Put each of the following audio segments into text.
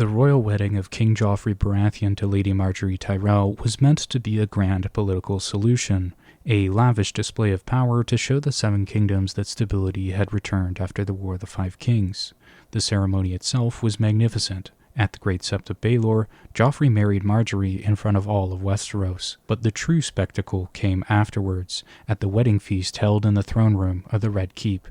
The royal wedding of King Joffrey Baratheon to Lady Margaery Tyrell was meant to be a grand political solution, a lavish display of power to show the Seven Kingdoms that stability had returned after the War of the Five Kings. The ceremony itself was magnificent. At the Great Sept of Baelor, Joffrey married Margaery in front of all of Westeros, but the true spectacle came afterwards, at the wedding feast held in the throne room of the Red Keep.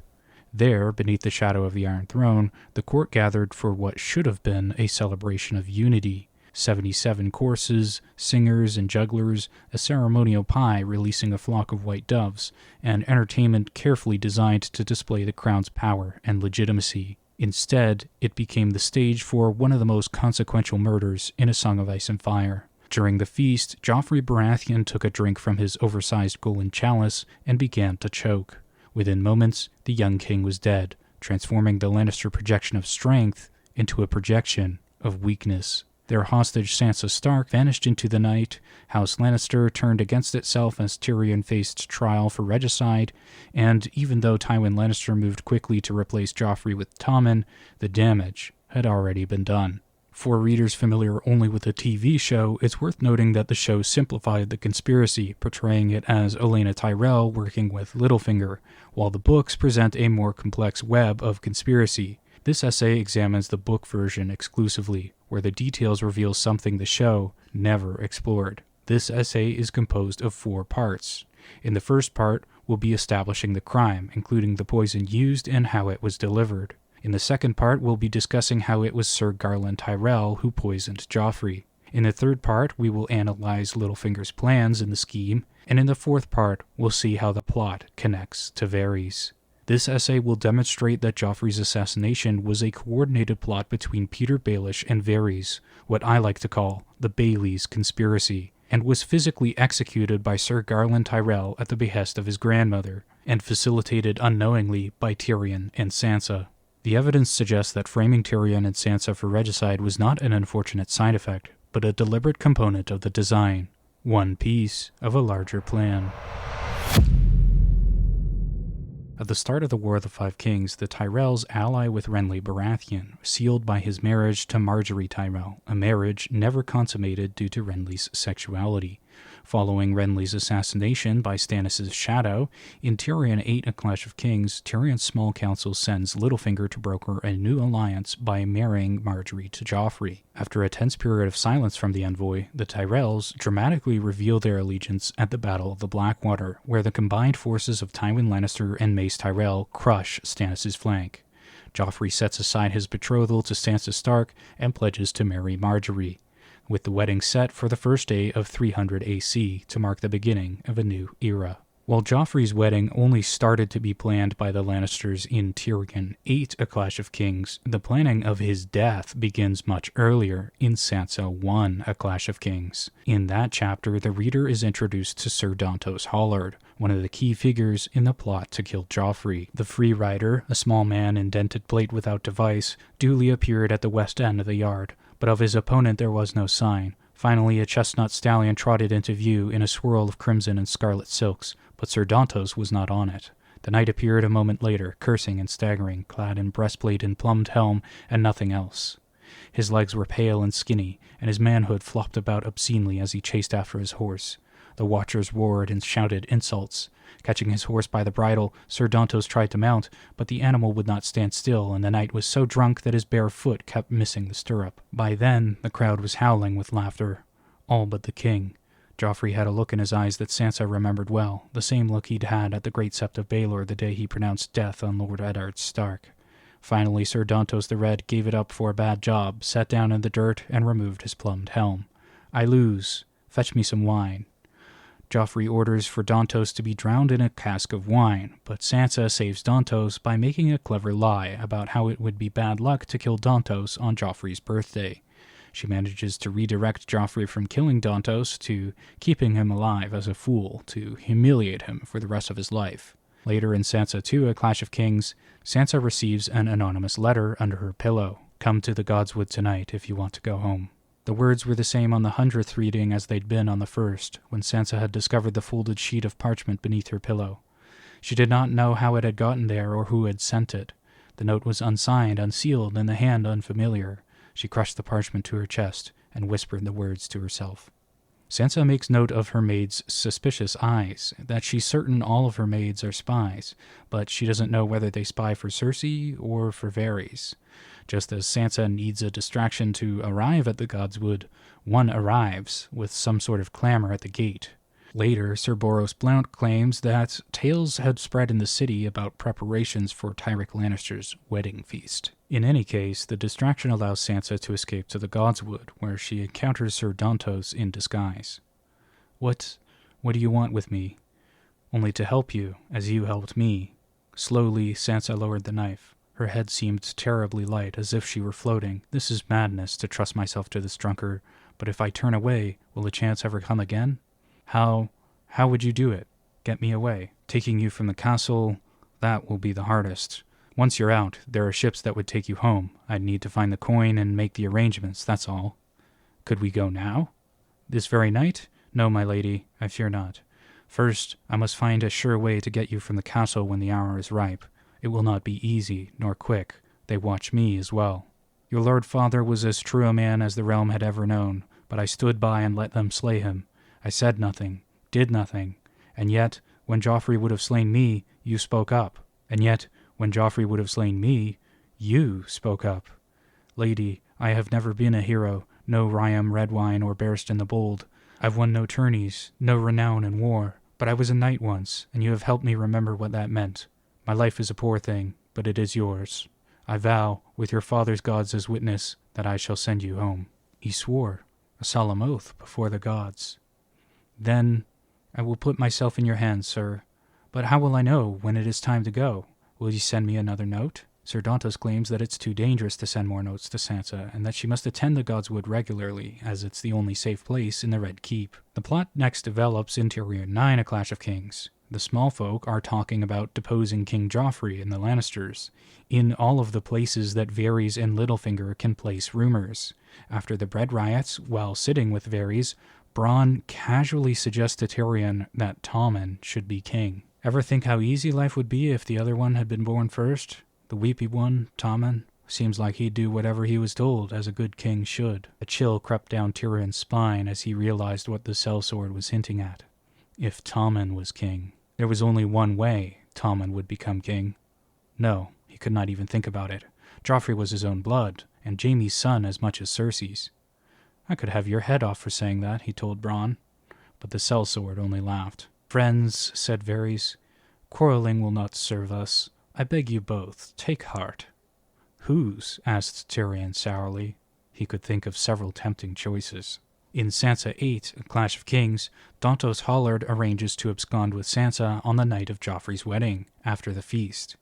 There, beneath the shadow of the Iron Throne, the court gathered for what should have been a celebration of unity. 77 courses, singers and jugglers, a ceremonial pie releasing a flock of white doves, and entertainment carefully designed to display the crown's power and legitimacy. Instead, it became the stage for one of the most consequential murders in A Song of Ice and Fire. During the feast, Joffrey Baratheon took a drink from his oversized golden chalice and began to choke. Within moments, the young king was dead, transforming the Lannister projection of strength into a projection of weakness. Their hostage Sansa Stark vanished into the night, House Lannister turned against itself as Tyrion faced trial for regicide, and even though Tywin Lannister moved quickly to replace Joffrey with Tommen, the damage had already been done. For readers familiar only with the TV show, it's worth noting that the show simplified the conspiracy, portraying it as Olenna Tyrell working with Littlefinger, while the books present a more complex web of conspiracy. This essay examines the book version exclusively, where the details reveal something the show never explored. This essay is composed of 4 parts. In the first part, we'll be establishing the crime, including the poison used and how it was delivered. In the second part, we'll be discussing how it was Sir Garlan Tyrell who poisoned Joffrey. In the third part, we will analyze Littlefinger's plans in the scheme, and in the fourth part, we'll see how the plot connects to Varys. This essay will demonstrate that Joffrey's assassination was a coordinated plot between Peter Baelish and Varys, what I like to call the Baelys Conspiracy, and was physically executed by Sir Garlan Tyrell at the behest of his grandmother, and facilitated unknowingly by Tyrion and Sansa. The evidence suggests that framing Tyrion and Sansa for regicide was not an unfortunate side effect, but a deliberate component of the design, one piece of a larger plan. At the start of the War of the Five Kings, the Tyrells ally with Renly Baratheon, sealed by his marriage to Margaery Tyrell, a marriage never consummated due to Renly's sexuality. Following Renly's assassination by Stannis' shadow, in Tyrion 8 A Clash of Kings, Tyrion's small council sends Littlefinger to broker a new alliance by marrying Margaery to Joffrey. After a tense period of silence from the envoy, the Tyrells dramatically reveal their allegiance at the Battle of the Blackwater, where the combined forces of Tywin Lannister and Mace Tyrell crush Stannis' flank. Joffrey sets aside his betrothal to Sansa Stark and pledges to marry Margaery, with the wedding set for the first day of 300 AC to mark the beginning of a new era. While Joffrey's wedding only started to be planned by the Lannisters in Tyrion 8 A Clash of Kings, the planning of his death begins much earlier in Sansa 1 A Clash of Kings. In that chapter, the reader is introduced to Sir Dontos Hollard, one of the key figures in the plot to kill Joffrey. The free rider, a small man in dented plate without device, duly appeared at the west end of the yard, but of his opponent there was no sign. Finally, a chestnut stallion trotted into view in a swirl of crimson and scarlet silks, but Sir Dontos was not on it. The knight appeared a moment later, cursing and staggering, clad in breastplate and plumed helm, and nothing else. His legs were pale and skinny, and his manhood flopped about obscenely as he chased after his horse. The watchers roared and shouted insults. Catching his horse by the bridle, Sir Dontos tried to mount, but the animal would not stand still, and the knight was so drunk that his bare foot kept missing the stirrup. By then, the crowd was howling with laughter. All but the king. Joffrey had a look in his eyes that Sansa remembered well, the same look he'd had at the Great Sept of Baelor the day he pronounced death on Lord Eddard Stark. Finally, Sir Dontos the Red gave it up for a bad job, sat down in the dirt, and removed his plumed helm. "I lose. Fetch me some wine." Joffrey orders for Dontos to be drowned in a cask of wine, but Sansa saves Dontos by making a clever lie about how it would be bad luck to kill Dontos on Joffrey's birthday. She manages to redirect Joffrey from killing Dontos to keeping him alive as a fool, to humiliate him for the rest of his life. Later in Sansa 2, A Clash of Kings, Sansa receives an anonymous letter under her pillow. "Come to the Godswood tonight if you want to go home." The words were the same on the 100th reading as they'd been on the first, when Sansa had discovered the folded sheet of parchment beneath her pillow. She did not know how it had gotten there or who had sent it. The note was unsigned, unsealed, and the hand unfamiliar. She crushed the parchment to her chest and whispered the words to herself. Sansa makes note of her maid's suspicious eyes, that she's certain all of her maids are spies, but she doesn't know whether they spy for Cersei or for Varys. Just as Sansa needs a distraction to arrive at the Godswood, one arrives, with some sort of clamor at the gate. Later, Sir Boros Blount claims that tales had spread in the city about preparations for Tyrek Lannister's wedding feast. In any case, the distraction allows Sansa to escape to the Godswood, where she encounters Sir Dontos in disguise. What do you want with me? Only to help you, as you helped me. Slowly, Sansa lowered the knife. Her head seemed terribly light, as if she were floating. This is madness, to trust myself to this drunkard, but if I turn away, will the chance ever come again? How would you do it? Get me away. Taking you from the castle, that will be the hardest. Once you're out, there are ships that would take you home. I'd need to find the coin and make the arrangements, that's all. Could we go now? This very night? No, my lady, I fear not. First, I must find a sure way to get you from the castle when the hour is ripe. It will not be easy, nor quick. They watch me as well. Your lord father was as true a man as the realm had ever known, but I stood by and let them slay him. I said nothing, did nothing, and yet, when Joffrey would have slain me, you spoke up. And yet, when Joffrey would have slain me, you spoke up. Lady, I have never been a hero, no Ryam, Redwyne, or Barristan the Bold. I've won no tourneys, no renown in war, but I was a knight once, and you have helped me remember what that meant. My life is a poor thing, but it is yours. I vow, with your father's gods as witness, that I shall send you home. He swore, a solemn oath before the gods. Then I will put myself in your hands, sir. But how will I know when it is time to go? Will you send me another note? Sir Dontos claims that it's too dangerous to send more notes to Sansa, and that she must attend the Godswood regularly, as it's the only safe place in the Red Keep. The plot next develops into Arena 9, A Clash of Kings. The small folk are talking about deposing King Joffrey and the Lannisters, in all of the places that Varys and Littlefinger can place rumors. After the bread riots, while sitting with Varys, Bronn casually suggests to Tyrion that Tommen should be king. Ever think how easy life would be if the other one had been born first? The weepy one, Tommen, seems like he'd do whatever he was told, as a good king should. A chill crept down Tyrion's spine as he realized what the sellsword was hinting at. If Tommen was king, there was only one way Tommen would become king. No, he could not even think about it. Joffrey was his own blood, and Jaime's son as much as Cersei's. I could have your head off for saying that, he told Bronn. But the sellsword only laughed. Friends, said Varys, quarreling will not serve us. I beg you both, take heart. Whose? Asked Tyrion sourly. He could think of several tempting choices. In Sansa 8, A Clash of Kings, Dontos Hollard arranges to abscond with Sansa on the night of Joffrey's wedding, after the feast.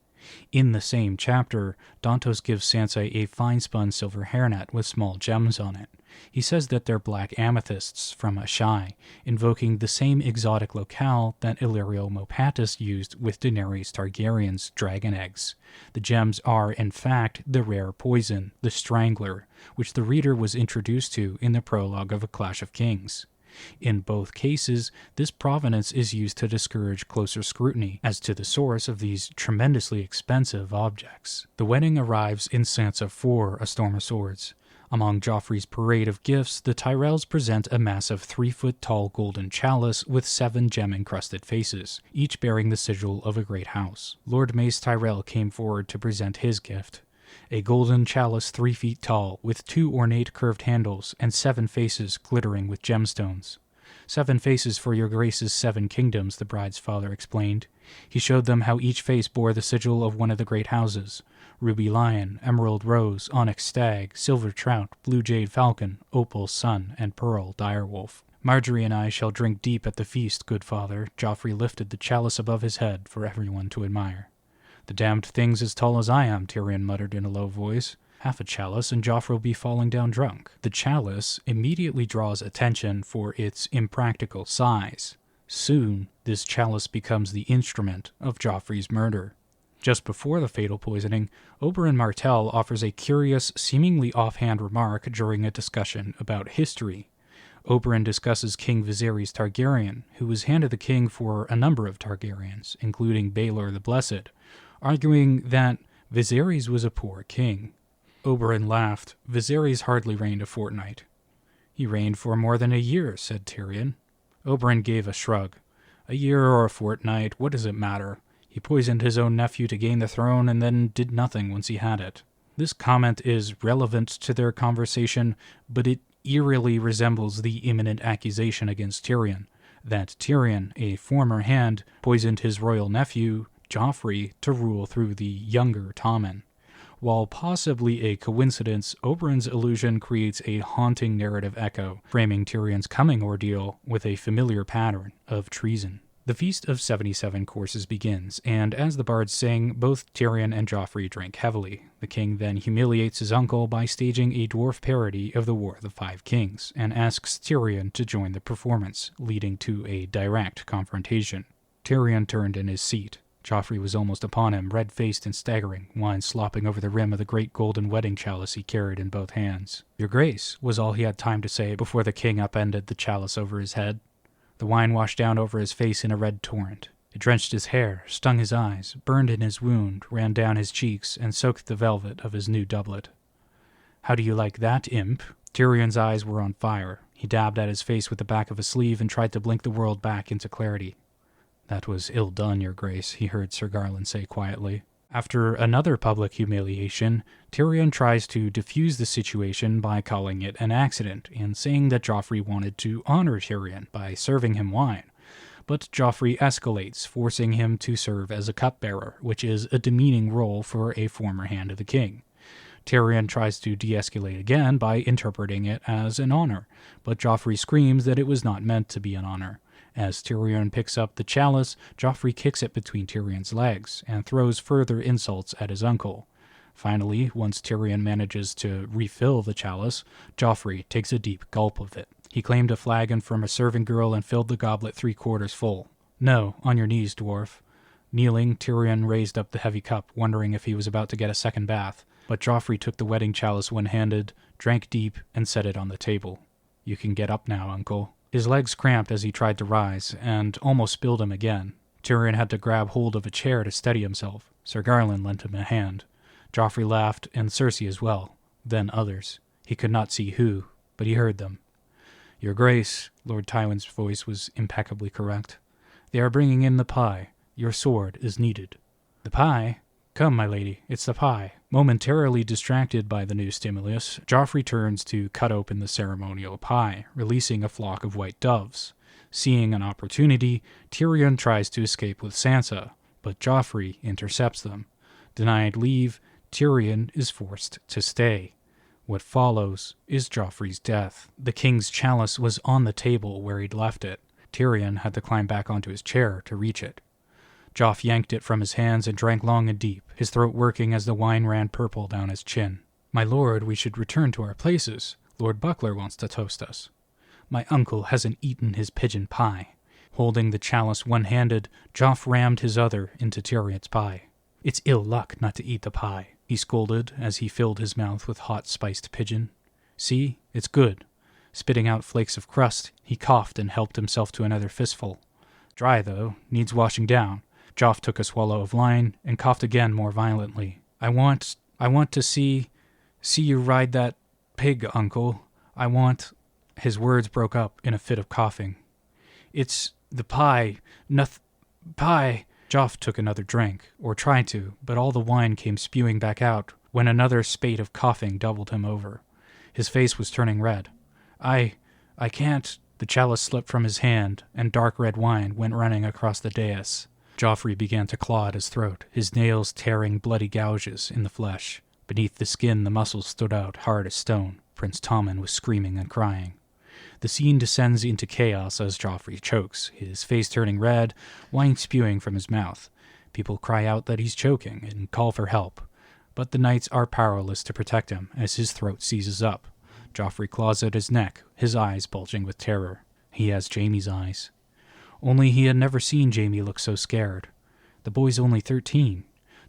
In the same chapter, Dontos gives Sansa a fine-spun silver hairnet with small gems on it. He says that they're black amethysts from Ashai, invoking the same exotic locale that Illyrio Mopatis used with Daenerys Targaryen's dragon eggs. The gems are, in fact, the rare poison, the Strangler, which the reader was introduced to in the prologue of A Clash of Kings. In both cases, this provenance is used to discourage closer scrutiny as to the source of these tremendously expensive objects. The wedding arrives in Sansa 4, A Storm of Swords. Among Joffrey's parade of gifts, the Tyrells present a massive 3-foot-tall golden chalice with 7 gem-encrusted faces, each bearing the sigil of a great house. Lord Mace Tyrell came forward to present his gift. A golden chalice 3 feet tall, with 2 ornate curved handles and 7 faces glittering with gemstones. 7 faces for your grace's 7 kingdoms, the bride's father explained. He showed them how each face bore the sigil of one of the great houses: ruby lion, emerald rose, onyx stag, silver trout, blue jade falcon, opal sun, and pearl direwolf. Marjorie and I shall drink deep at the feast, good father. Joffrey lifted the chalice above his head for everyone to admire. The damned thing's as tall as I am, Tyrion muttered in a low voice. Half a chalice and Joffrey will be falling down drunk. The chalice immediately draws attention for its impractical size. Soon, this chalice becomes the instrument of Joffrey's murder. Just before the fatal poisoning, Oberyn Martell offers a curious, seemingly offhand remark during a discussion about history. Oberyn discusses King Viserys Targaryen, who was handed the king for a number of Targaryens, including Baelor the Blessed, arguing that Viserys was a poor king. Oberyn laughed. Viserys hardly reigned a fortnight. He reigned for more than a year, said Tyrion. Oberyn gave a shrug. A year or a fortnight, what does it matter? He poisoned his own nephew to gain the throne and then did nothing once he had it. This comment is relevant to their conversation, but it eerily resembles the imminent accusation against Tyrion, that Tyrion, a former hand, poisoned his royal nephew, Joffrey, to rule through the younger Tommen. While possibly a coincidence, Oberyn's illusion creates a haunting narrative echo, framing Tyrion's coming ordeal with a familiar pattern of treason. The Feast of 77 Courses begins, and as the bards sing, both Tyrion and Joffrey drink heavily. The king then humiliates his uncle by staging a dwarf parody of the War of the Five Kings, and asks Tyrion to join the performance, leading to a direct confrontation. Tyrion turned in his seat. Joffrey was almost upon him, red-faced and staggering, wine slopping over the rim of the great golden wedding chalice he carried in both hands. "Your Grace," was all he had time to say before the king upended the chalice over his head. The wine washed down over his face in a red torrent. It drenched his hair, stung his eyes, burned in his wound, ran down his cheeks, and soaked the velvet of his new doublet. "How do you like that, imp?" Tyrion's eyes were on fire. He dabbed at his face with the back of a sleeve and tried to blink the world back into clarity. "That was ill done, Your Grace," he heard Sir Garlan say quietly. After another public humiliation, Tyrion tries to defuse the situation by calling it an accident and saying that Joffrey wanted to honor Tyrion by serving him wine. But Joffrey escalates, forcing him to serve as a cupbearer, which is a demeaning role for a former hand of the king. Tyrion tries to de-escalate again by interpreting it as an honor, but Joffrey screams that it was not meant to be an honor. As Tyrion picks up the chalice, Joffrey kicks it between Tyrion's legs and throws further insults at his uncle. Finally, once Tyrion manages to refill the chalice, Joffrey takes a deep gulp of it. He claimed a flagon from a servant girl and filled the goblet 3/4 full. "No, on your knees, dwarf." Kneeling, Tyrion raised up the heavy cup, wondering if he was about to get a second bath. But Joffrey took the wedding chalice one-handed, drank deep, and set it on the table. "You can get up now, uncle." His legs cramped as he tried to rise, and almost spilled him again. Tyrion had to grab hold of a chair to steady himself. Sir Garlan lent him a hand. Joffrey laughed, and Cersei as well. Then others. He could not see who, but he heard them. "Your Grace," Lord Tywin's voice was impeccably correct. "They are bringing in the pie. Your sword is needed." "The pie? Come, my lady, it's the pie." Momentarily distracted by the new stimulus, Joffrey turns to cut open the ceremonial pie, releasing a flock of white doves. Seeing an opportunity, Tyrion tries to escape with Sansa, but Joffrey intercepts them. Denied leave, Tyrion is forced to stay. What follows is Joffrey's death. The king's chalice was on the table where he'd left it. Tyrion had to climb back onto his chair to reach it. Joff yanked it from his hands and drank long and deep, his throat working as the wine ran purple down his chin. "My lord, we should return to our places. Lord Buckler wants to toast us." "My uncle hasn't eaten his pigeon pie." Holding the chalice one-handed, Joff rammed his other into Tyrion's pie. "It's ill luck not to eat the pie," he scolded as he filled his mouth with hot spiced pigeon. "See, it's good." Spitting out flakes of crust, he coughed and helped himself to another fistful. "Dry, though, needs washing down." Joff took a swallow of wine and coughed again more violently. I want to see you ride that pig, uncle. I want—" His words broke up in a fit of coughing. "It's the pie. Pie." Joff took another drink, or tried to, but all the wine came spewing back out when another spate of coughing doubled him over. His face was turning red. I can't." The chalice slipped from his hand, and dark red wine went running across the dais. Joffrey began to claw at his throat, his nails tearing bloody gouges in the flesh. Beneath the skin the muscles stood out hard as stone. Prince Tommen was screaming and crying. The scene descends into chaos as Joffrey chokes, his face turning red, wine spewing from his mouth. People cry out that he's choking and call for help, but the knights are powerless to protect him as his throat seizes up. Joffrey claws at his neck, his eyes bulging with terror. He has Jaime's eyes. Only he had never seen Jaime look so scared. The boy's only 13.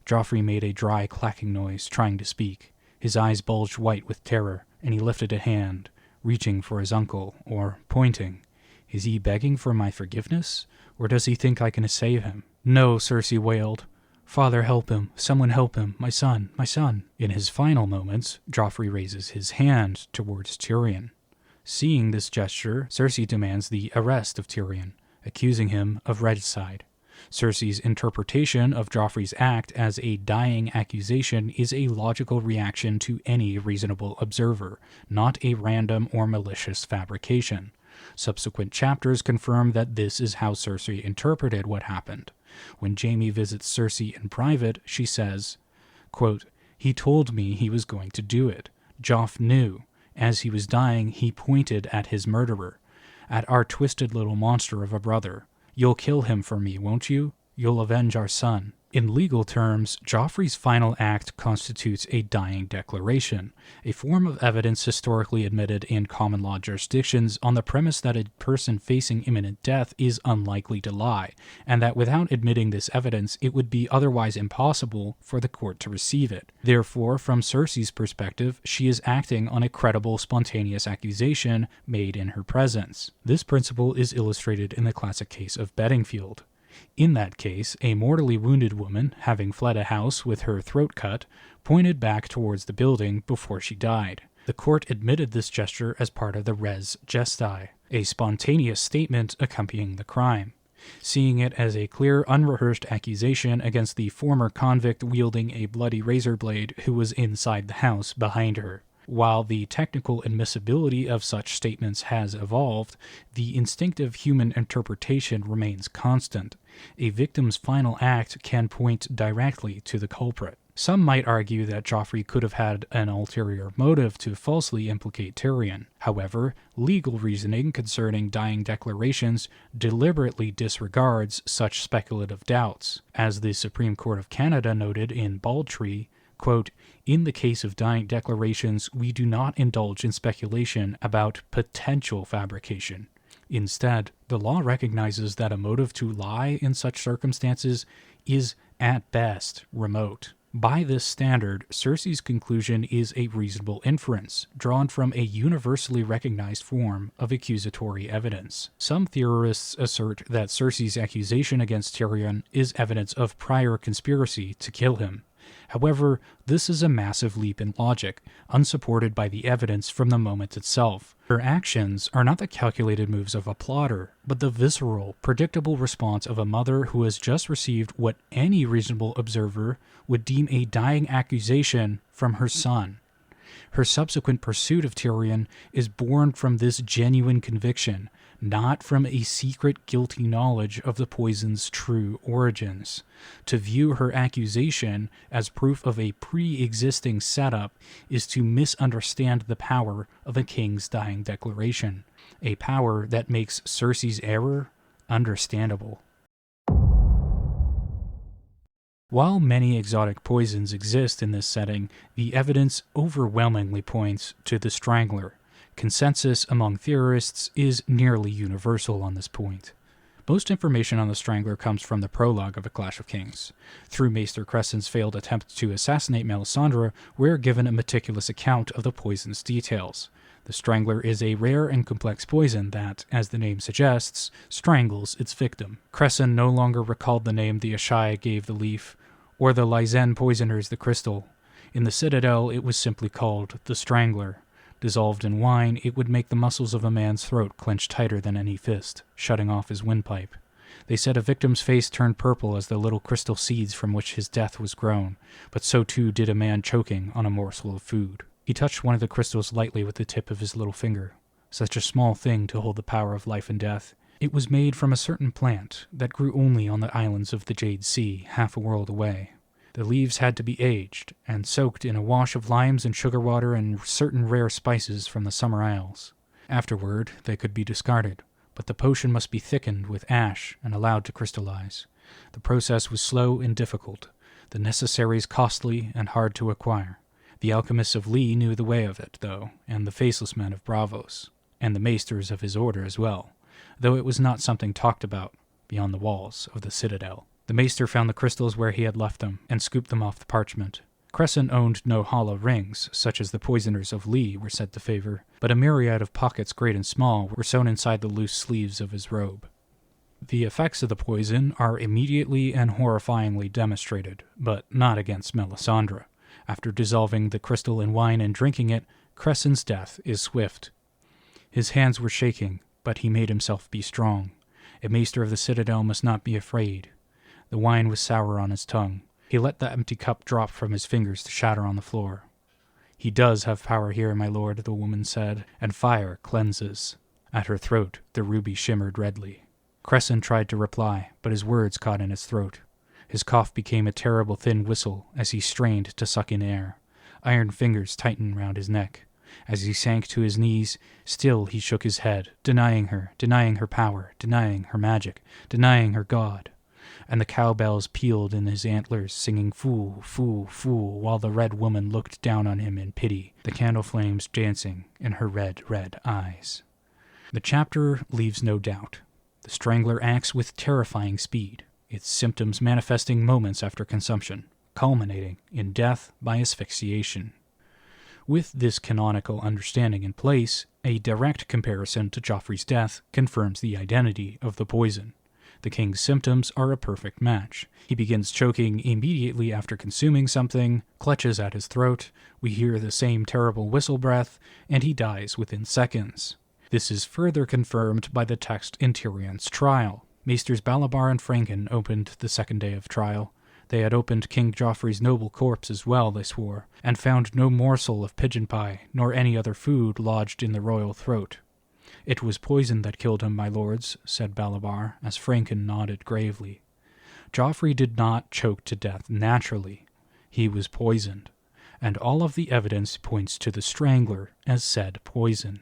Joffrey made a dry clacking noise, trying to speak. His eyes bulged white with terror, and he lifted a hand, reaching for his uncle, or pointing. Is he begging for my forgiveness, or does he think I can save him? "No," Cersei wailed. "Father, help him. Someone help him. My son, my son." In his final moments, Joffrey raises his hand towards Tyrion. Seeing this gesture, Cersei demands the arrest of Tyrion, accusing him of regicide. Cersei's interpretation of Joffrey's act as a dying accusation is a logical reaction to any reasonable observer, not a random or malicious fabrication. Subsequent chapters confirm that this is how Cersei interpreted what happened. When Jaime visits Cersei in private, she says, quote, "He told me he was going to do it. Joff knew. As he was dying, he pointed at his murderer, at our twisted little monster of a brother. You'll kill him for me, won't you? You'll avenge our son." In legal terms, Joffrey's final act constitutes a dying declaration, a form of evidence historically admitted in common law jurisdictions on the premise that a person facing imminent death is unlikely to lie, and that without admitting this evidence, it would be otherwise impossible for the court to receive it. Therefore, from Cersei's perspective, she is acting on a credible, spontaneous accusation made in her presence. This principle is illustrated in the classic case of Bedingfield. In that case, a mortally wounded woman, having fled a house with her throat cut, pointed back towards the building before she died. The court admitted this gesture as part of the res gestae, a spontaneous statement accompanying the crime, seeing it as a clear, unrehearsed accusation against the former convict wielding a bloody razor blade who was inside the house behind her. While the technical admissibility of such statements has evolved, the instinctive human interpretation remains constant. A victim's final act can point directly to the culprit. Some might argue that Joffrey could have had an ulterior motive to falsely implicate Tyrion. However, legal reasoning concerning dying declarations deliberately disregards such speculative doubts. As the Supreme Court of Canada noted in Baldtree, quote, "In the case of dying declarations, we do not indulge in speculation about potential fabrication. Instead, the law recognizes that a motive to lie in such circumstances is, at best, remote." By this standard, Cersei's conclusion is a reasonable inference, drawn from a universally recognized form of accusatory evidence. Some theorists assert that Cersei's accusation against Tyrion is evidence of prior conspiracy to kill him. However, this is a massive leap in logic, unsupported by the evidence from the moment itself. Her actions are not the calculated moves of a plotter, but the visceral, predictable response of a mother who has just received what any reasonable observer would deem a dying accusation from her son. Her subsequent pursuit of Tyrion is born from this genuine conviction, not from a secret guilty knowledge of the poison's true origins. To view her accusation as proof of a pre-existing setup is to misunderstand the power of a king's dying declaration, a power that makes Cersei's error understandable. While many exotic poisons exist in this setting, the evidence overwhelmingly points to the Strangler. Consensus among theorists is nearly universal on this point. Most information on the Strangler comes from the prologue of A Clash of Kings. Through Maester Cressen's failed attempt to assassinate Melisandre, we're given a meticulous account of the poison's details. The Strangler is a rare and complex poison that, as the name suggests, strangles its victim. Cressen no longer recalled the name the Ashai gave the leaf, or the Lysen poisoners the crystal. In the Citadel, it was simply called the Strangler. Dissolved in wine, it would make the muscles of a man's throat clench tighter than any fist, shutting off his windpipe. They said a victim's face turned purple as the little crystal seeds from which his death was grown, but so too did a man choking on a morsel of food. He touched one of the crystals lightly with the tip of his little finger. Such a small thing to hold the power of life and death. It was made from a certain plant that grew only on the islands of the Jade Sea, half a world away. The leaves had to be aged, and soaked in a wash of limes and sugar water and certain rare spices from the Summer Isles. Afterward, they could be discarded, but the potion must be thickened with ash and allowed to crystallize. The process was slow and difficult, the necessaries costly and hard to acquire. The alchemists of Lee knew the way of it, though, and the faceless men of Braavos, and the maesters of his order as well, though it was not something talked about beyond the walls of the Citadel. The maester found the crystals where he had left them, and scooped them off the parchment. Cressen owned no hollow rings, such as the poisoners of Lee were said to favor, but a myriad of pockets great and small were sewn inside the loose sleeves of his robe. The effects of the poison are immediately and horrifyingly demonstrated, but not against Melisandre. After dissolving the crystal in wine and drinking it, Cressen's death is swift. His hands were shaking, but he made himself be strong. A maester of the citadel must not be afraid. The wine was sour on his tongue. He let the empty cup drop from his fingers to shatter on the floor. "He does have power here, my lord," the woman said, "and fire cleanses." At her throat, the ruby shimmered redly. Cressen tried to reply, but his words caught in his throat. His cough became a terrible thin whistle as he strained to suck in air. Iron fingers tightened round his neck. As he sank to his knees, still he shook his head, denying her power, denying her magic, denying her god. And the cowbells pealed in his antlers, singing "Fool, fool, fool," while the red woman looked down on him in pity, the candle flames dancing in her red, red eyes. The chapter leaves no doubt. The Strangler acts with terrifying speed, its symptoms manifesting moments after consumption, culminating in death by asphyxiation. With this canonical understanding in place, a direct comparison to Joffrey's death confirms the identity of the poison. The king's symptoms are a perfect match. He begins choking immediately after consuming something, clutches at his throat, we hear the same terrible whistle breath, and he dies within seconds. This is further confirmed by the text in Tyrion's trial. Maesters Balabar and Franken opened the second day of trial. They had opened King Joffrey's noble corpse as well, they swore, and found no morsel of pigeon pie, nor any other food lodged in the royal throat. "It was poison that killed him, my lords," said Balabar, as Franken nodded gravely. Joffrey did not choke to death naturally. He was poisoned, and all of the evidence points to the Strangler as said poison.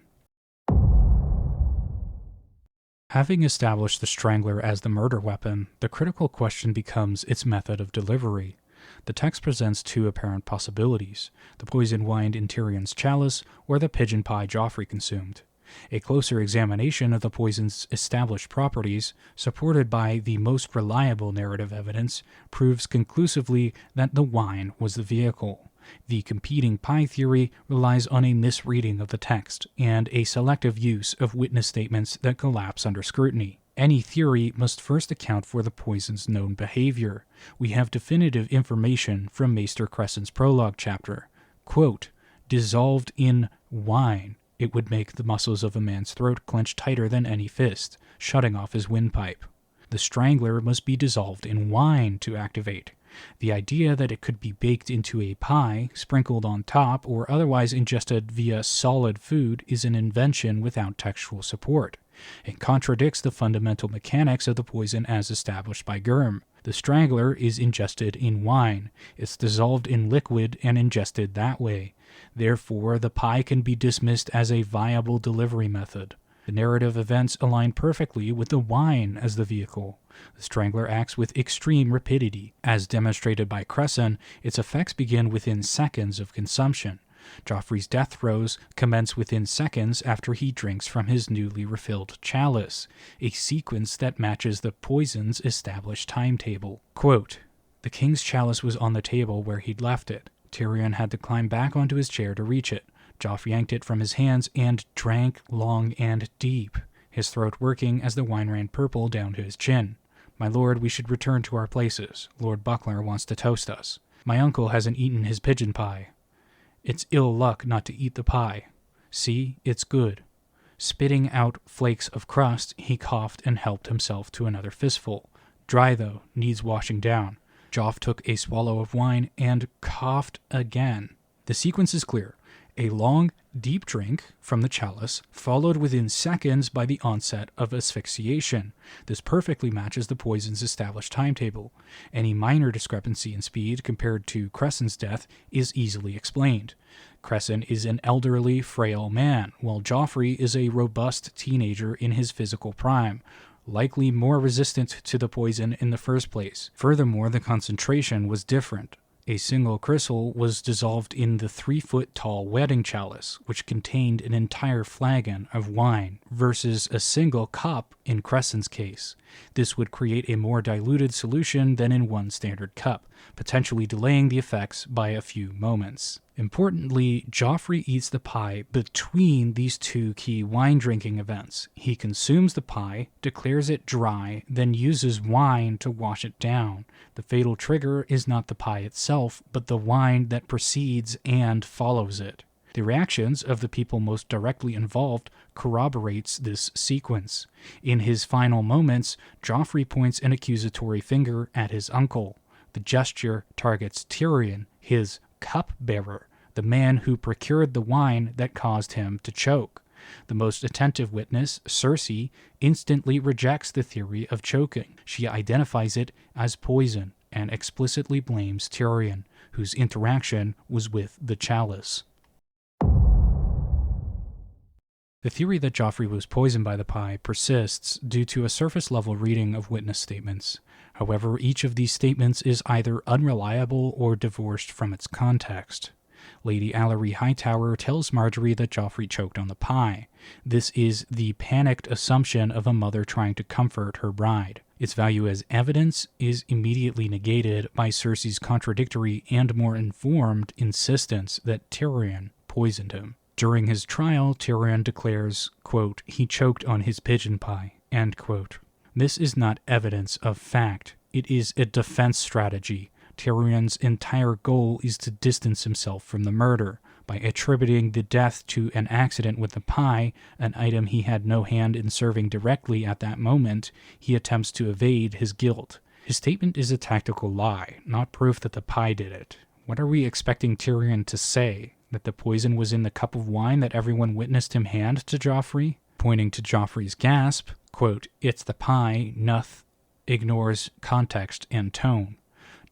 Having established the Strangler as the murder weapon, the critical question becomes its method of delivery. The text presents two apparent possibilities: the poison wine in Tyrion's chalice, or the pigeon pie Joffrey consumed. A closer examination of the poison's established properties, supported by the most reliable narrative evidence, proves conclusively that the wine was the vehicle. The competing pie theory relies on a misreading of the text and a selective use of witness statements that collapse under scrutiny. Any theory must first account for the poison's known behavior. We have definitive information from Maester Cressen's prologue chapter. Quote, "Dissolved in wine, it would make the muscles of a man's throat clench tighter than any fist, shutting off his windpipe. The Strangler must be dissolved in wine to activate. The idea that it could be baked into a pie, sprinkled on top, or otherwise ingested via solid food is an invention without textual support. It contradicts the fundamental mechanics of the poison as established by Gurm. The Strangler is ingested in wine. It's dissolved in liquid and ingested that way. Therefore, the pie can be dismissed as a viable delivery method. The narrative events align perfectly with the wine as the vehicle. The Strangler acts with extreme rapidity. As demonstrated by Cressen, its effects begin within seconds of consumption. Joffrey's death throes commence within seconds after he drinks from his newly refilled chalice, a sequence that matches the poison's established timetable. Quote, "The king's chalice was on the table where he'd left it. Tyrion had to climb back onto his chair to reach it. Joffrey yanked it from his hands and drank long and deep, his throat working as the wine ran purple down to his chin. My lord, we should return to our places. Lord Buckler wants to toast us. My uncle hasn't eaten his pigeon pie. It's ill luck not to eat the pie. See, it's good." Spitting out flakes of crust, he coughed and helped himself to another fistful. Dry, though, needs washing down. Joff took a swallow of wine and coughed again. The sequence is clear. A long, deep drink from the chalice, followed within seconds by the onset of asphyxiation. This perfectly matches the poison's established timetable. Any minor discrepancy in speed compared to Cressen's death is easily explained. Cressen is an elderly, frail man, while Joffrey is a robust teenager in his physical prime, likely more resistant to the poison in the first place. Furthermore, the concentration was different. A single crystal was dissolved in the 3-foot-tall wedding chalice, which contained an entire flagon of wine, versus a single cup in Crescent's case. This would create a more diluted solution than in one standard cup, potentially delaying the effects by a few moments. Importantly, Joffrey eats the pie between these two key wine drinking events. He consumes the pie, declares it dry, then uses wine to wash it down. The fatal trigger is not the pie itself, but the wine that precedes and follows it. The reactions of the people most directly involved corroborates this sequence. In his final moments, Joffrey points an accusatory finger at his uncle. The gesture targets Tyrion, his cupbearer, the man who procured the wine that caused him to choke. The most attentive witness, Cersei, instantly rejects the theory of choking. She identifies it as poison and explicitly blames Tyrion, whose interaction was with the Chalice. The theory that Joffrey was poisoned by the pie persists due to a surface-level reading of witness statements. However, each of these statements is either unreliable or divorced from its context. Lady Allery Hightower tells Margaery that Joffrey choked on the pie. This is the panicked assumption of a mother trying to comfort her bride. Its value as evidence is immediately negated by Cersei's contradictory and more informed insistence that Tyrion poisoned him. During his trial, Tyrion declares, quote, "He choked on his pigeon pie," end quote. This is not evidence of fact. It is a defense strategy. Tyrion's entire goal is to distance himself from the murder. By attributing the death to an accident with the pie, an item he had no hand in serving directly at that moment, he attempts to evade his guilt. His statement is a tactical lie, not proof that the pie did it. What are we expecting Tyrion to say? That the poison was in the cup of wine that everyone witnessed him hand to Joffrey? Pointing to Joffrey's gasp, quote, "It's the pie," Nuth ignores context and tone.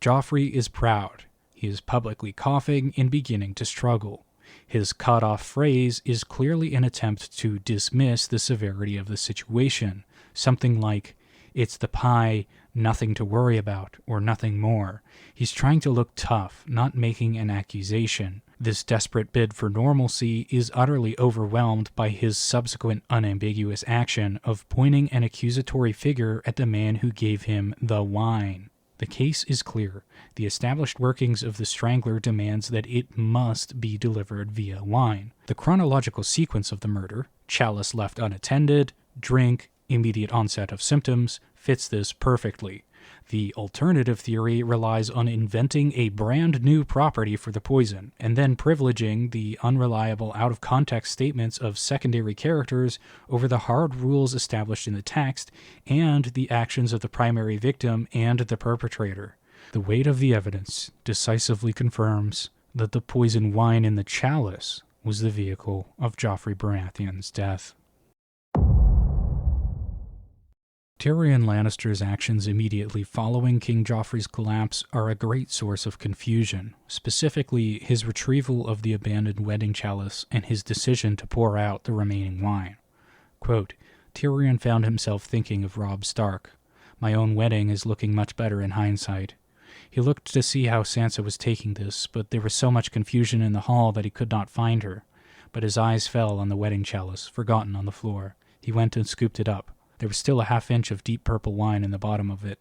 Joffrey is proud. He is publicly coughing and beginning to struggle. His cut-off phrase is clearly an attempt to dismiss the severity of the situation. Something like, "It's the pie, nothing to worry about," or nothing more. He's trying to look tough, not making an accusation. This desperate bid for normalcy is utterly overwhelmed by his subsequent unambiguous action of pointing an accusatory finger at the man who gave him the wine. The case is clear. The established workings of the Strangler demands that it must be delivered via wine. The chronological sequence of the murder, Chalice left unattended, drink, immediate onset of symptoms, fits this perfectly. The alternative theory relies on inventing a brand new property for the poison, and then privileging the unreliable out-of-context statements of secondary characters over the hard rules established in the text and the actions of the primary victim and the perpetrator. The weight of the evidence decisively confirms that the poison wine in the chalice was the vehicle of Joffrey Baratheon's death. Tyrion Lannister's actions immediately following King Joffrey's collapse are a great source of confusion, specifically his retrieval of the abandoned wedding chalice and his decision to pour out the remaining wine. Quote, "Tyrion found himself thinking of Robb Stark. My own wedding is looking much better in hindsight. He looked to see how Sansa was taking this, but there was so much confusion in the hall that he could not find her. But his eyes fell on the wedding chalice, forgotten on the floor. He went and scooped it up. There was still a half-inch of deep purple wine in the bottom of it.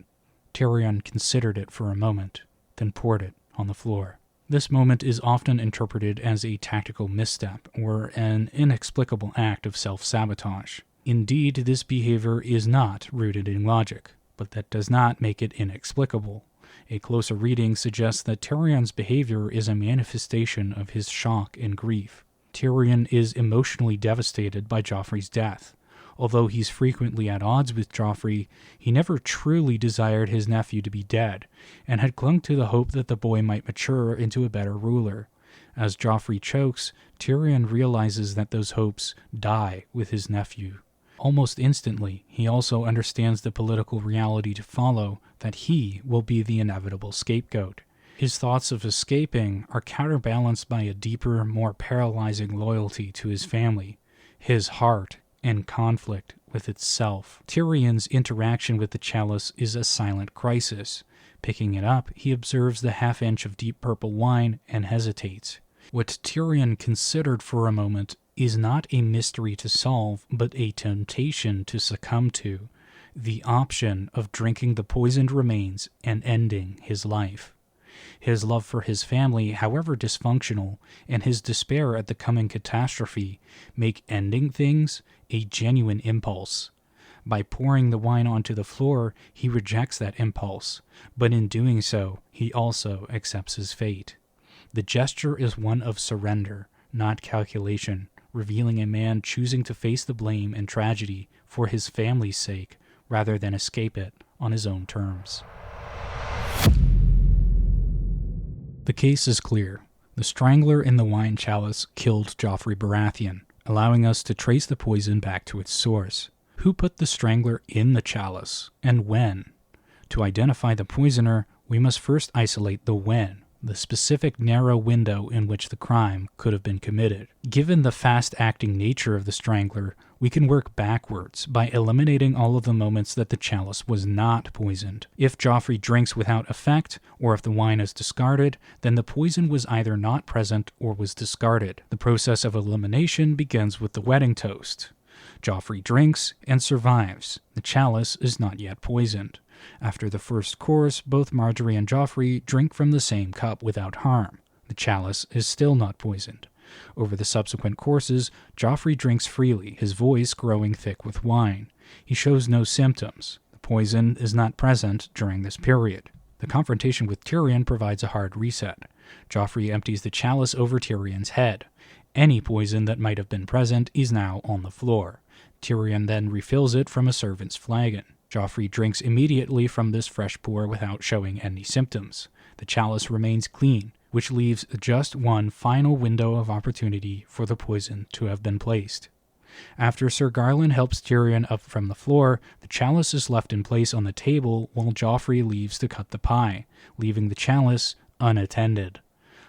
Tyrion considered it for a moment, then poured it on the floor. This moment is often interpreted as a tactical misstep or an inexplicable act of self-sabotage. Indeed, this behavior is not rooted in logic, but that does not make it inexplicable. A closer reading suggests that Tyrion's behavior is a manifestation of his shock and grief. Tyrion is emotionally devastated by Joffrey's death. Although he's frequently at odds with Joffrey, he never truly desired his nephew to be dead, and had clung to the hope that the boy might mature into a better ruler. As Joffrey chokes, Tyrion realizes that those hopes die with his nephew. Almost instantly, he also understands the political reality to follow, that he will be the inevitable scapegoat. His thoughts of escaping are counterbalanced by a deeper, more paralyzing loyalty to his family, his heart, and conflict with itself. Tyrion's interaction with the chalice is a silent crisis. Picking it up, he observes the half-inch of deep purple wine and hesitates. What Tyrion considered for a moment is not a mystery to solve, but a temptation to succumb to, the option of drinking the poisoned remains and ending his life. His love for his family, however dysfunctional, and his despair at the coming catastrophe make ending things a genuine impulse. By pouring the wine onto the floor, he rejects that impulse, but in doing so, he also accepts his fate. The gesture is one of surrender, not calculation, revealing a man choosing to face the blame and tragedy for his family's sake rather than escape it on his own terms. The case is clear. The strangler in the wine chalice killed Joffrey Baratheon, allowing us to trace the poison back to its source. Who put the strangler in the chalice, and when? To identify the poisoner, we must first isolate the when, the specific narrow window in which the crime could have been committed. Given the fast-acting nature of the strangler, we can work backwards by eliminating all of the moments that the chalice was not poisoned. If Joffrey drinks without effect, or if the wine is discarded, then the poison was either not present or was discarded. The process of elimination begins with the wedding toast. Joffrey drinks and survives. The chalice is not yet poisoned. After the first course, both Margaery and Joffrey drink from the same cup without harm. The chalice is still not poisoned. Over the subsequent courses, Joffrey drinks freely, his voice growing thick with wine. He shows no symptoms. The poison is not present during this period. The confrontation with Tyrion provides a hard reset. Joffrey empties the chalice over Tyrion's head. Any poison that might have been present is now on the floor. Tyrion then refills it from a servant's flagon. Joffrey drinks immediately from this fresh pour without showing any symptoms. The chalice remains clean, which leaves just one final window of opportunity for the poison to have been placed. After Sir Garlan helps Tyrion up from the floor, the chalice is left in place on the table while Joffrey leaves to cut the pie, leaving the chalice unattended.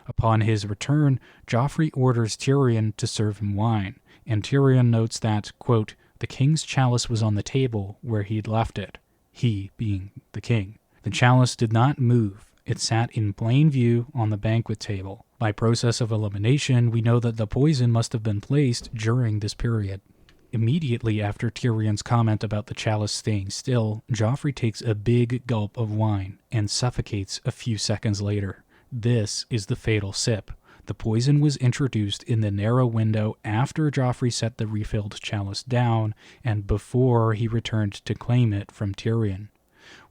Upon his return, Joffrey orders Tyrion to serve him wine, and Tyrion notes that, quote, the king's chalice was on the table where he'd left it, he being the king. The chalice did not move. It sat in plain view on the banquet table. By process of elimination, we know that the poison must have been placed during this period. Immediately after Tyrion's comment about the chalice staying still, Joffrey takes a big gulp of wine and suffocates a few seconds later. This is the fatal sip. The poison was introduced in the narrow window after Joffrey set the refilled chalice down and before he returned to claim it from Tyrion.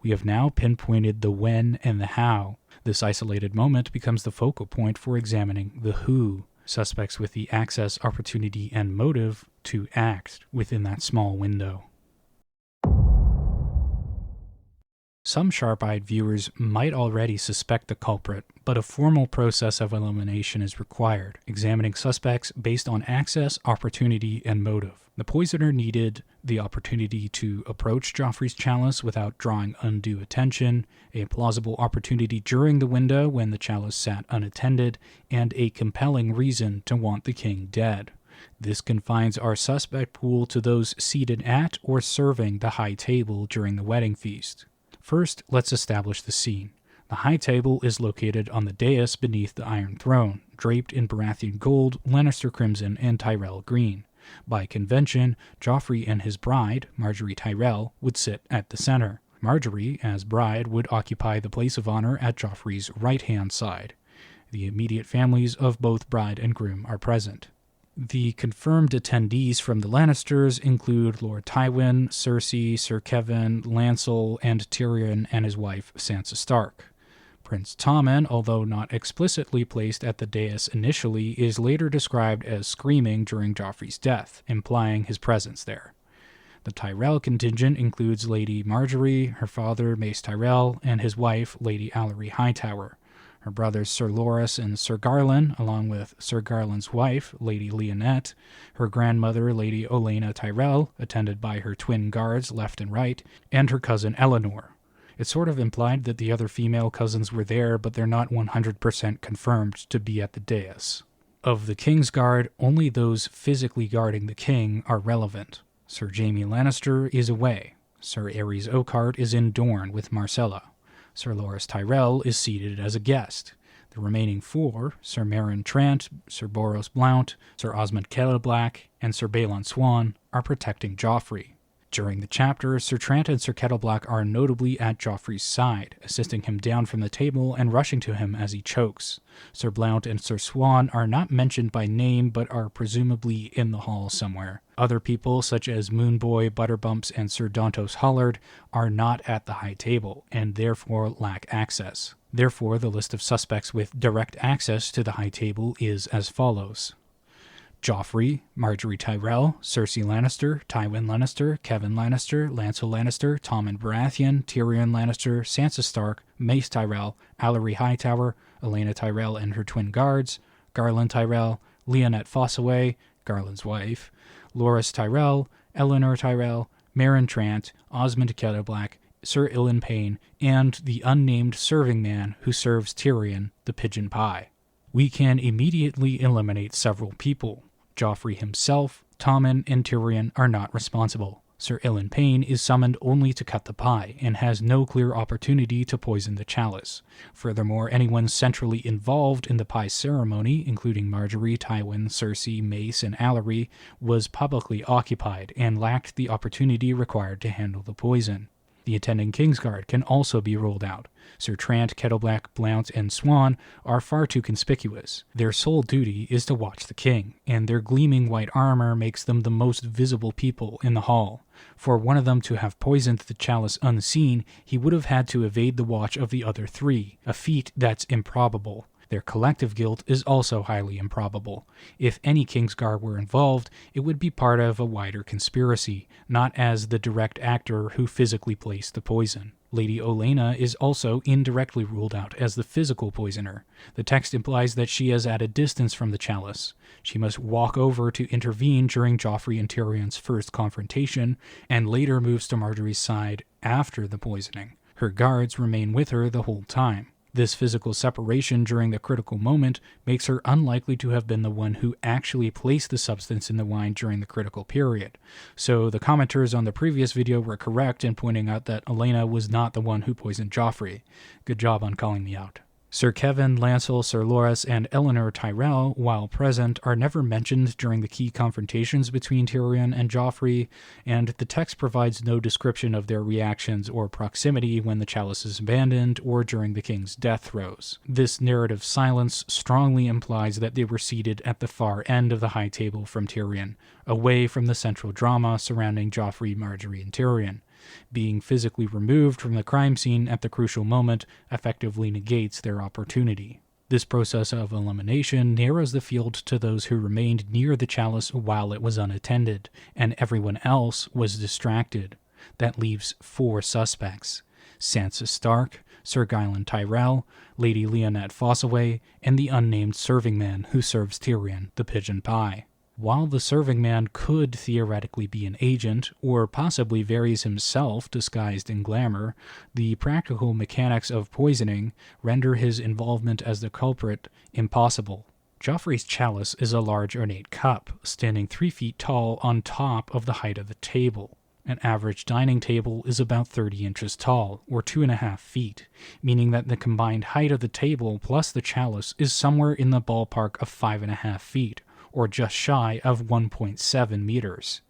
We have now pinpointed the when and the how. This isolated moment becomes the focal point for examining the who, suspects with the access, opportunity, and motive to act within that small window. Some sharp-eyed viewers might already suspect the culprit, but a formal process of elimination is required, examining suspects based on access, opportunity, and motive. The poisoner needed the opportunity to approach Joffrey's chalice without drawing undue attention, a plausible opportunity during the window when the chalice sat unattended, and a compelling reason to want the king dead. This confines our suspect pool to those seated at or serving the high table during the wedding feast. First, let's establish the scene. The high table is located on the dais beneath the Iron Throne, draped in Baratheon gold, Lannister crimson, and Tyrell green. By convention, Joffrey and his bride, Margaery Tyrell, would sit at the center. Margaery, as bride, would occupy the place of honor at Joffrey's right-hand side. The immediate families of both bride and groom are present. The confirmed attendees from the Lannisters include Lord Tywin, Cersei, Sir Kevan, Lancel, and Tyrion and his wife Sansa Stark. Prince Tommen, although not explicitly placed at the dais initially, is later described as screaming during Joffrey's death, implying his presence there. The Tyrell contingent includes Lady Margaery, her father Mace Tyrell, and his wife Lady Alicent Hightower. Her brothers Sir Loras and Sir Garlan, along with Sir Garlan's wife, Lady Leonette, her grandmother, Lady Olenna Tyrell, attended by her twin guards left and right, and her cousin Eleanor. It's sort of implied that the other female cousins were there, but they're not 100% confirmed to be at the dais. Of the King's Guard, only those physically guarding the king are relevant. Sir Jaime Lannister is away. Sir Aerys Oakheart is in Dorne with Marcella. Sir Loras Tyrell is seated as a guest. The remaining 4, Sir Meryn Trant, Sir Boros Blount, Sir Osmond Kettleblack, and Sir Balon Swan, are protecting Joffrey. During the chapter, Sir Trant and Sir Kettleblack are notably at Joffrey's side, assisting him down from the table and rushing to him as he chokes. Sir Blount and Sir Swan are not mentioned by name but are presumably in the hall somewhere. Other people, such as Moonboy, Butterbumps, and Sir Dontos Hollard, are not at the high table, and therefore lack access. Therefore, the list of suspects with direct access to the high table is as follows: Joffrey, Margaery Tyrell, Cersei Lannister, Tywin Lannister, Kevin Lannister, Lancel Lannister, Tommen Baratheon, Tyrion Lannister, Sansa Stark, Mace Tyrell, Alicent Hightower, Olenna Tyrell and her twin guards, Garlan Tyrell, Lyanette Fossaway, Garlan's wife, Loras Tyrell, Eleanor Tyrell, Meryn Trant, Osmond Kettleblack, Sir Ilyn Payne, and the unnamed serving man who serves Tyrion the pigeon pie. We can immediately eliminate several people. Joffrey himself, Tommen, and Tyrion are not responsible. Sir Ilyn Payne is summoned only to cut the pie, and has no clear opportunity to poison the chalice. Furthermore, anyone centrally involved in the pie ceremony, including Margaery, Tywin, Cersei, Mace, and Alicent, was publicly occupied, and lacked the opportunity required to handle the poison. The attending Kingsguard can also be ruled out. Sir Trant, Kettleblack, Blount, and Swan are far too conspicuous. Their sole duty is to watch the king, and their gleaming white armor makes them the most visible people in the hall. For one of them to have poisoned the chalice unseen, he would have had to evade the watch of the other 3, a feat that's improbable. Their collective guilt is also highly improbable. If any Kingsguard were involved, it would be part of a wider conspiracy, not as the direct actor who physically placed the poison. Lady Olenna is also indirectly ruled out as the physical poisoner. The text implies that she is at a distance from the chalice. She must walk over to intervene during Joffrey and Tyrion's first confrontation, and later moves to Margaery's side after the poisoning. Her guards remain with her the whole time. This physical separation during the critical moment makes her unlikely to have been the one who actually placed the substance in the wine during the critical period. So the commenters on the previous video were correct in pointing out that Olenna was not the one who poisoned Joffrey. Good job on calling me out. Sir Kevin, Lancel, Sir Loras, and Eleanor Tyrell, while present, are never mentioned during the key confrontations between Tyrion and Joffrey, and the text provides no description of their reactions or proximity when the chalice is abandoned or during the king's death throes. This narrative silence strongly implies that they were seated at the far end of the high table from Tyrion, away from the central drama surrounding Joffrey, Margaery, and Tyrion. Being physically removed from the crime scene at the crucial moment effectively negates their opportunity. This process of elimination narrows the field to those who remained near the chalice while it was unattended, and everyone else was distracted. That leaves 4 suspects: Sansa Stark, Sir Garlan Tyrell, Lady Lyanette Fossaway, and the unnamed serving man who serves Tyrion the pigeon pie. While the serving man could theoretically be an agent, or possibly Varys himself disguised in glamour, the practical mechanics of poisoning render his involvement as the culprit impossible. Joffrey's chalice is a large ornate cup, standing 3 feet tall on top of the height of the table. An average dining table is about 30 inches tall, or 2.5 feet, meaning that the combined height of the table plus the chalice is somewhere in the ballpark of 5.5 feet, or just shy of 1.7 meters.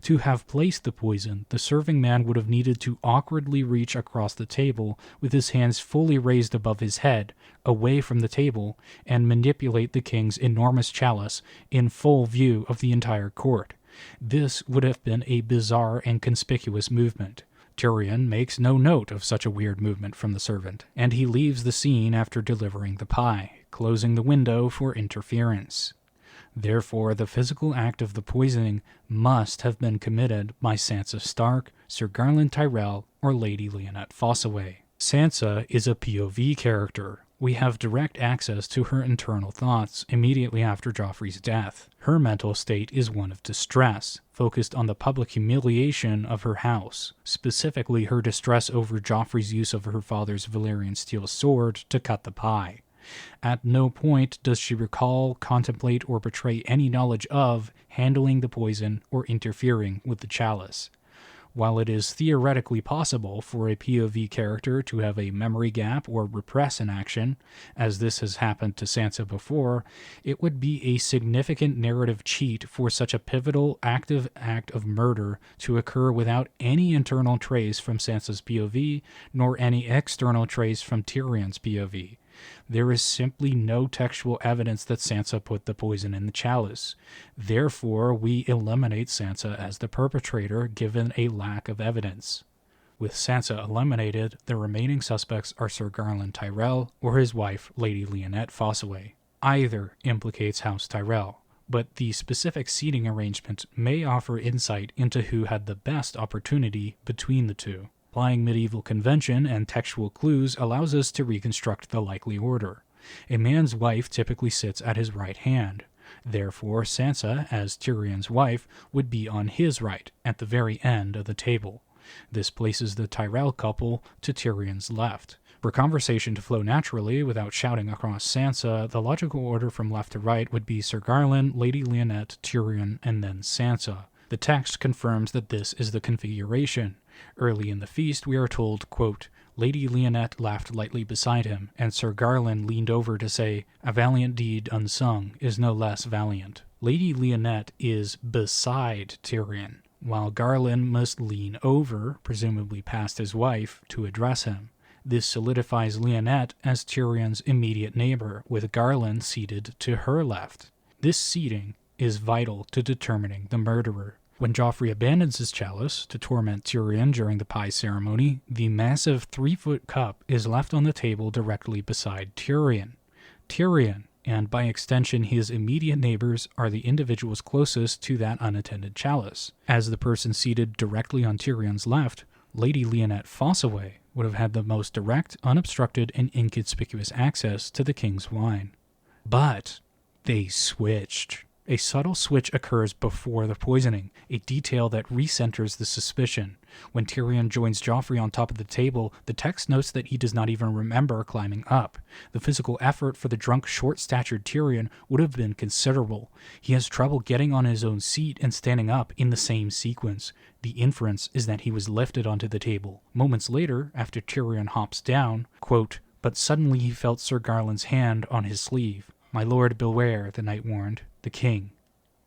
To have placed the poison, the serving man would have needed to awkwardly reach across the table with his hands fully raised above his head, away from the table, and manipulate the king's enormous chalice in full view of the entire court. This would have been a bizarre and conspicuous movement. Tyrion makes no note of such a weird movement from the servant, and he leaves the scene after delivering the pie, closing the window for interference. Therefore, the physical act of the poisoning must have been committed by Sansa Stark, Sir Garlan Tyrell, or Lady Lyanette Fossaway. Sansa is a POV character. We have direct access to her internal thoughts immediately after Joffrey's death. Her mental state is one of distress, focused on the public humiliation of her house, specifically her distress over Joffrey's use of her father's Valyrian steel sword to cut the pie. At no point does she recall, contemplate, or betray any knowledge of handling the poison or interfering with the chalice. While it is theoretically possible for a POV character to have a memory gap or repress an action, as this has happened to Sansa before, it would be a significant narrative cheat for such a pivotal active act of murder to occur without any internal trace from Sansa's POV, nor any external trace from Tyrion's POV. There is simply no textual evidence that Sansa put the poison in the chalice. Therefore, we eliminate Sansa as the perpetrator given a lack of evidence. With Sansa eliminated, the remaining suspects are Sir Garlan Tyrell or his wife, Lady Lyanette Fossaway. Either implicates House Tyrell, but the specific seating arrangement may offer insight into who had the best opportunity between the two. Applying medieval convention and textual clues allows us to reconstruct the likely order. A man's wife typically sits at his right hand. Therefore, Sansa, as Tyrion's wife, would be on his right, at the very end of the table. This places the Tyrell couple to Tyrion's left. For conversation to flow naturally without shouting across Sansa, the logical order from left to right would be Sir Garlan, Lady Lyanette, Tyrion, and then Sansa. The text confirms that this is the configuration. Early in the feast, we are told, quote, Lady Lyanette laughed lightly beside him, and Sir Garlan leaned over to say, "A valiant deed unsung is no less valiant." Lady Lyanette is beside Tyrion, while Garlan must lean over, presumably past his wife, to address him. This solidifies Lyanette as Tyrion's immediate neighbor, with Garlan seated to her left. This seating is vital to determining the murderer. When Joffrey abandons his chalice to torment Tyrion during the pie ceremony, the massive 3-foot cup is left on the table directly beside Tyrion. Tyrion, and by extension his immediate neighbors, are the individuals closest to that unattended chalice. As the person seated directly on Tyrion's left, Lady Lyanette Fossaway would have had the most direct, unobstructed, and inconspicuous access to the king's wine. But they switched. A subtle switch occurs before the poisoning, a detail that recenters the suspicion. When Tyrion joins Joffrey on top of the table, the text notes that he does not even remember climbing up. The physical effort for the drunk, short-statured Tyrion would have been considerable. He has trouble getting on his own seat and standing up in the same sequence. The inference is that he was lifted onto the table. Moments later, after Tyrion hops down, quote, but suddenly he felt Sir Garlan's hand on his sleeve. "My lord, beware," the knight warned. The king.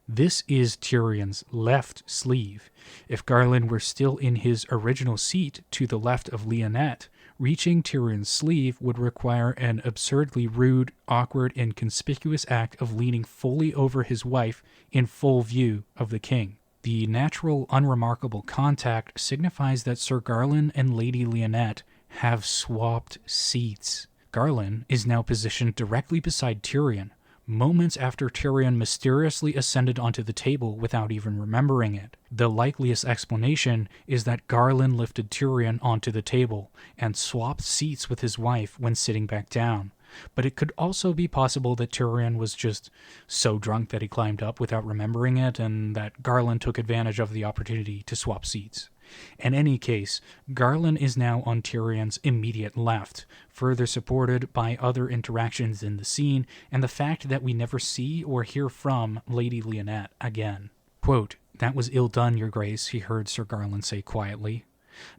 This is Tyrion's left sleeve. If Garlan were still in his original seat to the left of Lyanette, reaching Tyrion's sleeve would require an absurdly rude, awkward, and conspicuous act of leaning fully over his wife in full view of the king. The natural, unremarkable contact signifies that Sir Garlan and Lady Lyanette have swapped seats. Garlan is now positioned directly beside Tyrion, moments after Tyrion mysteriously ascended onto the table without even remembering it. The likeliest explanation is that Garlan lifted Tyrion onto the table and swapped seats with his wife when sitting back down. But it could also be possible that Tyrion was just so drunk that he climbed up without remembering it, and that Garlan took advantage of the opportunity to swap seats. In any case, Garlan is now on Tyrion's immediate left, further supported by other interactions in the scene and the fact that we never see or hear from Lady Lyanette again. Quote, "That was ill done, your grace," he heard Sir Garlan say quietly.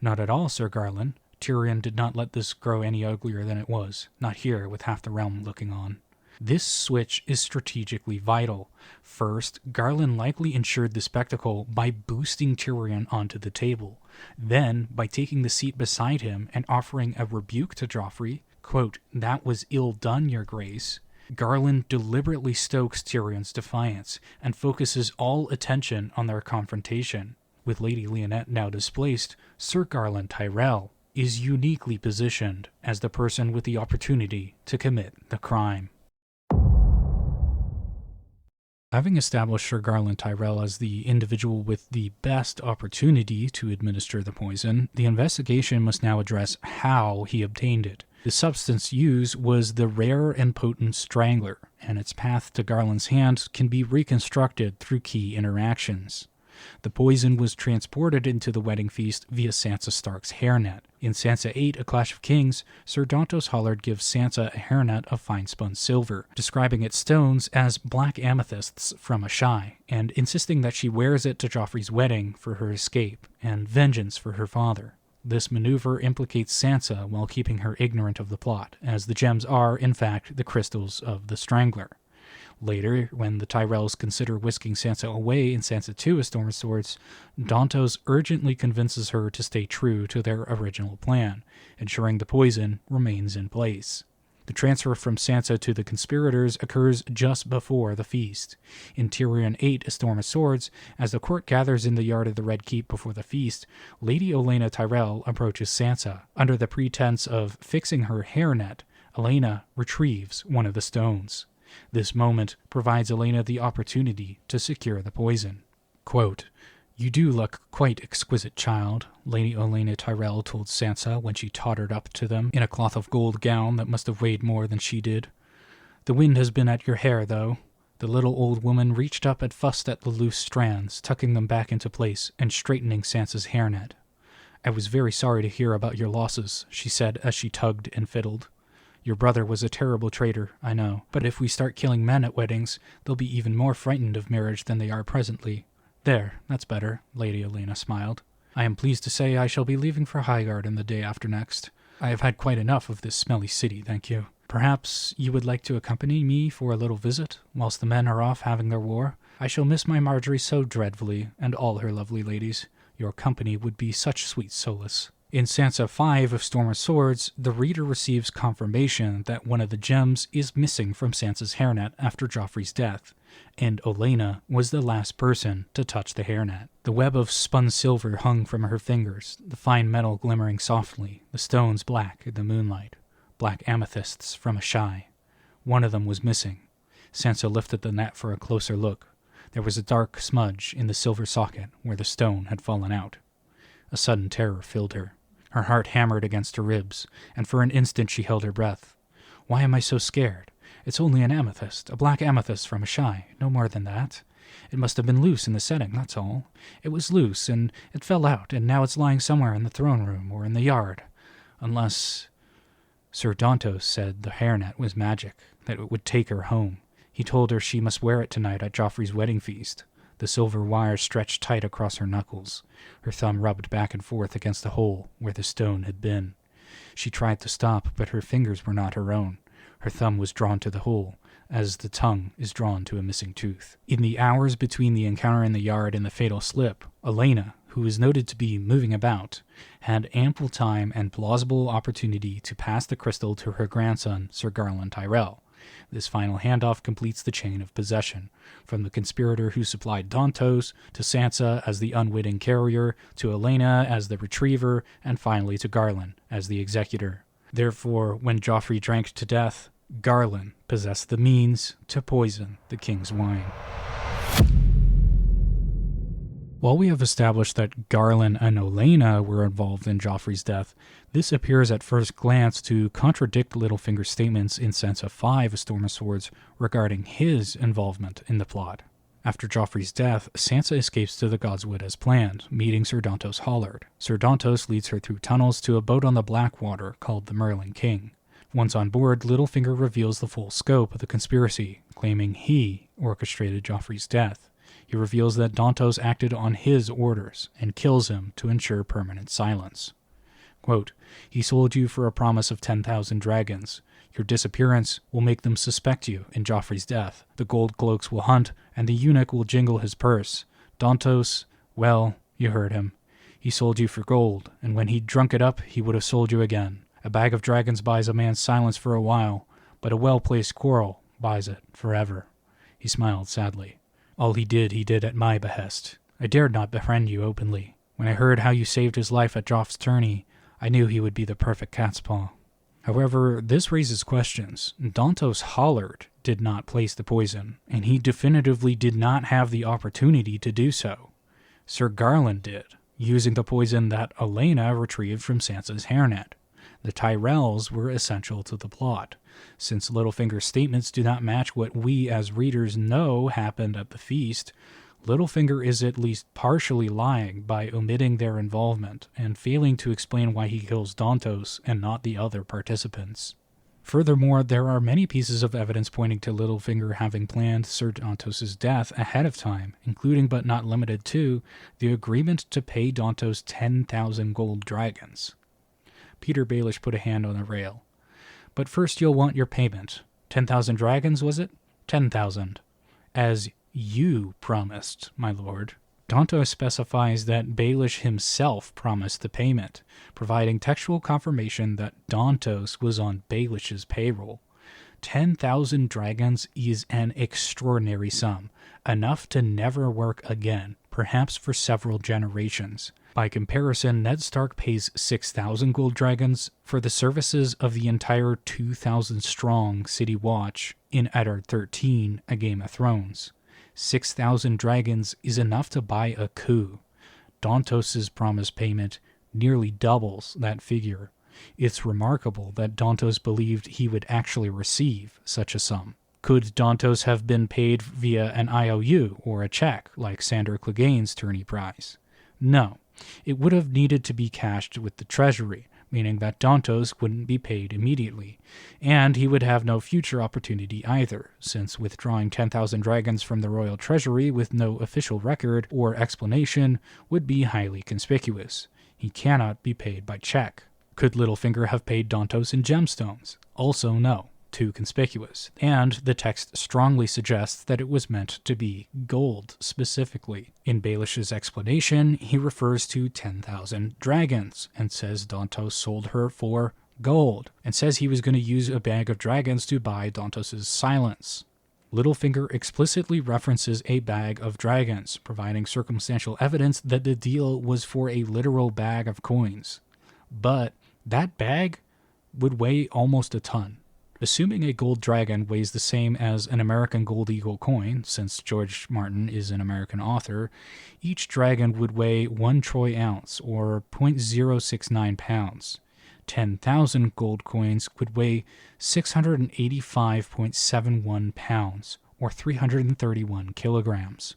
"Not at all, Sir Garlan. Tyrion did not let this grow any uglier than it was, not here with half the realm looking on." This switch is strategically vital. First, Garlan likely ensured the spectacle by boosting Tyrion onto the table. Then, by taking the seat beside him and offering a rebuke to Joffrey, quote, "That was ill done, your grace," Garlan deliberately stokes Tyrion's defiance and focuses all attention on their confrontation. With Lady Lyanette now displaced, Sir Garlan Tyrell is uniquely positioned as the person with the opportunity to commit the crime. Having established Sir Garlan Tyrell as the individual with the best opportunity to administer the poison, the investigation must now address how he obtained it. The substance used was the rare and potent strangler, and its path to Garlan's hand can be reconstructed through key interactions. The poison was transported into the wedding feast via Sansa Stark's hairnet. In Sansa 8, A Clash of Kings, Sir Dontos Hollard gives Sansa a hairnet of fine-spun silver, describing its stones as black amethysts from a shy, and insisting that she wears it to Joffrey's wedding for her escape and vengeance for her father. This maneuver implicates Sansa while keeping her ignorant of the plot, as the gems are, in fact, the crystals of the Strangler. Later, when the Tyrells consider whisking Sansa away in Sansa 2 A Storm of Swords, Dontos urgently convinces her to stay true to their original plan, ensuring the poison remains in place. The transfer from Sansa to the conspirators occurs just before the feast. In Tyrion 8 A Storm of Swords, as the court gathers in the yard of the Red Keep before the feast, Lady Olenna Tyrell approaches Sansa. Under the pretense of fixing her hairnet, Olenna retrieves one of the stones. This moment provides Olenna the opportunity to secure the poison. Quote, "You do look quite exquisite, child," Lady Olenna Tyrell told Sansa when she tottered up to them in a cloth of gold gown that must have weighed more than she did. "The wind has been at your hair, though." The little old woman reached up and fussed at the loose strands, tucking them back into place and straightening Sansa's hairnet. "I was very sorry to hear about your losses," she said as she tugged and fiddled. "Your brother was a terrible traitor, I know, but if we start killing men at weddings, they'll be even more frightened of marriage than they are presently." "There, that's better," Lady Olenna smiled. "I am pleased to say I shall be leaving for Highgarden the day after next. I have had quite enough of this smelly city, thank you. Perhaps you would like to accompany me for a little visit, whilst the men are off having their war? I shall miss my Marjorie so dreadfully, and all her lovely ladies. Your company would be such sweet solace." In Sansa 5 of Storm of Swords, the reader receives confirmation that one of the gems is missing from Sansa's hairnet after Joffrey's death, and Olenna was the last person to touch the hairnet. The web of spun silver hung from her fingers, the fine metal glimmering softly, the stones black in the moonlight, black amethysts from a shy. One of them was missing. Sansa lifted the net for a closer look. There was a dark smudge in the silver socket where the stone had fallen out. A sudden terror filled her. Her heart hammered against her ribs, and for an instant she held her breath. "Why am I so scared? It's only an amethyst, a black amethyst from a shy, no more than that. It must have been loose in the setting, that's all. It was loose, and it fell out, and now it's lying somewhere in the throne room or in the yard. Unless—" Sir Dontos said the hairnet was magic, that it would take her home. He told her she must wear it tonight at Joffrey's wedding feast. The silver wire stretched tight across her knuckles. Her thumb rubbed back and forth against the hole where the stone had been. She tried to stop, but her fingers were not her own. Her thumb was drawn to the hole, as the tongue is drawn to a missing tooth. In the hours between the encounter in the yard and the fatal slip, Olenna, who is noted to be moving about, had ample time and plausible opportunity to pass the crystal to her grandson, Sir Garlan Tyrell. This final handoff completes the chain of possession, from the conspirator who supplied Dontos, to Sansa as the unwitting carrier, to Olenna as the retriever, and finally to Garlan as the executor. Therefore, when Joffrey drank to death, Garlan possessed the means to poison the king's wine. While we have established that Garlan and Olenna were involved in Joffrey's death, this appears at first glance to contradict Littlefinger's statements in Sansa 5 A Storm of Swords regarding his involvement in the plot. After Joffrey's death, Sansa escapes to the Godswood as planned, meeting Sir Dontos Hollard. Sir Dontos leads her through tunnels to a boat on the Blackwater called the Merlin King. Once on board, Littlefinger reveals the full scope of the conspiracy, claiming he orchestrated Joffrey's death. He reveals that Dontos acted on his orders and kills him to ensure permanent silence. Quote, "He sold you for a promise of 10,000 dragons. Your disappearance will make them suspect you in Joffrey's death. The gold cloaks will hunt, and the eunuch will jingle his purse. Dontos, well, you heard him. He sold you for gold, and when he'd drunk it up, he would have sold you again. A bag of dragons buys a man's silence for a while, but a well-placed quarrel buys it forever." He smiled sadly. "All he did at my behest. I dared not befriend you openly. When I heard how you saved his life at Joff's tourney, I knew he would be the perfect catspaw." However, this raises questions. Dontos Hollard did not place the poison, and he definitively did not have the opportunity to do so. Sir Garlan did, using the poison that Olenna retrieved from Sansa's hairnet. The Tyrells were essential to the plot. Since Littlefinger's statements do not match what we as readers know happened at the feast, Littlefinger is at least partially lying by omitting their involvement and failing to explain why he kills Dontos and not the other participants. Furthermore, there are many pieces of evidence pointing to Littlefinger having planned Ser Dontos' death ahead of time, including but not limited to the agreement to pay Dontos 10,000 gold dragons. Peter Baelish put a hand on the rail. But first you'll want your payment. 10,000 dragons, was it? 10,000. As you promised, my lord. Dontos specifies that Baelish himself promised the payment, providing textual confirmation that Dontos was on Baelish's payroll. 10,000 dragons is an extraordinary sum, enough to never work again, perhaps for several generations. By comparison, Ned Stark pays 6,000 gold dragons for the services of the entire 2,000-strong City Watch in Eddard 13, A Game of Thrones. 6,000 dragons is enough to buy a coup. Dontos' promised payment nearly doubles that figure. It's remarkable that Dontos believed he would actually receive such a sum. Could Dontos have been paid via an IOU or a check, like Sandor Clegane's tourney prize? No. It would have needed to be cashed with the treasury, meaning that Dontos wouldn't be paid immediately, and he would have no future opportunity either, since withdrawing 10,000 dragons from the royal treasury with no official record or explanation would be highly conspicuous. He cannot be paid by check. Could Littlefinger have paid Dontos in gemstones? Also no. Too conspicuous, and the text strongly suggests that it was meant to be gold specifically. In Baelish's explanation, he refers to 10,000 dragons, and says Dontos sold her for gold, and says he was going to use a bag of dragons to buy Dontos' silence. Littlefinger explicitly references a bag of dragons, providing circumstantial evidence that the deal was for a literal bag of coins. But that bag would weigh almost a ton. Assuming a gold dragon weighs the same as an American gold eagle coin, since George Martin is an American author, each dragon would weigh 1 troy ounce, or 0.069 pounds. 10,000 gold coins would weigh 685.71 pounds, or 331 kilograms.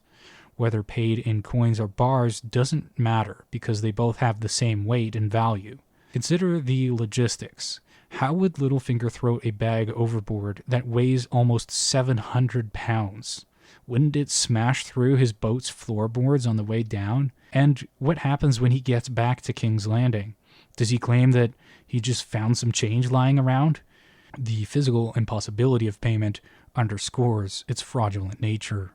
Whether paid in coins or bars doesn't matter, because they both have the same weight and value. Consider the logistics. How would Littlefinger throw a bag overboard that weighs almost 700 pounds? Wouldn't it smash through his boat's floorboards on the way down? And what happens when he gets back to King's Landing? Does he claim that he just found some change lying around? The physical impossibility of payment underscores its fraudulent nature.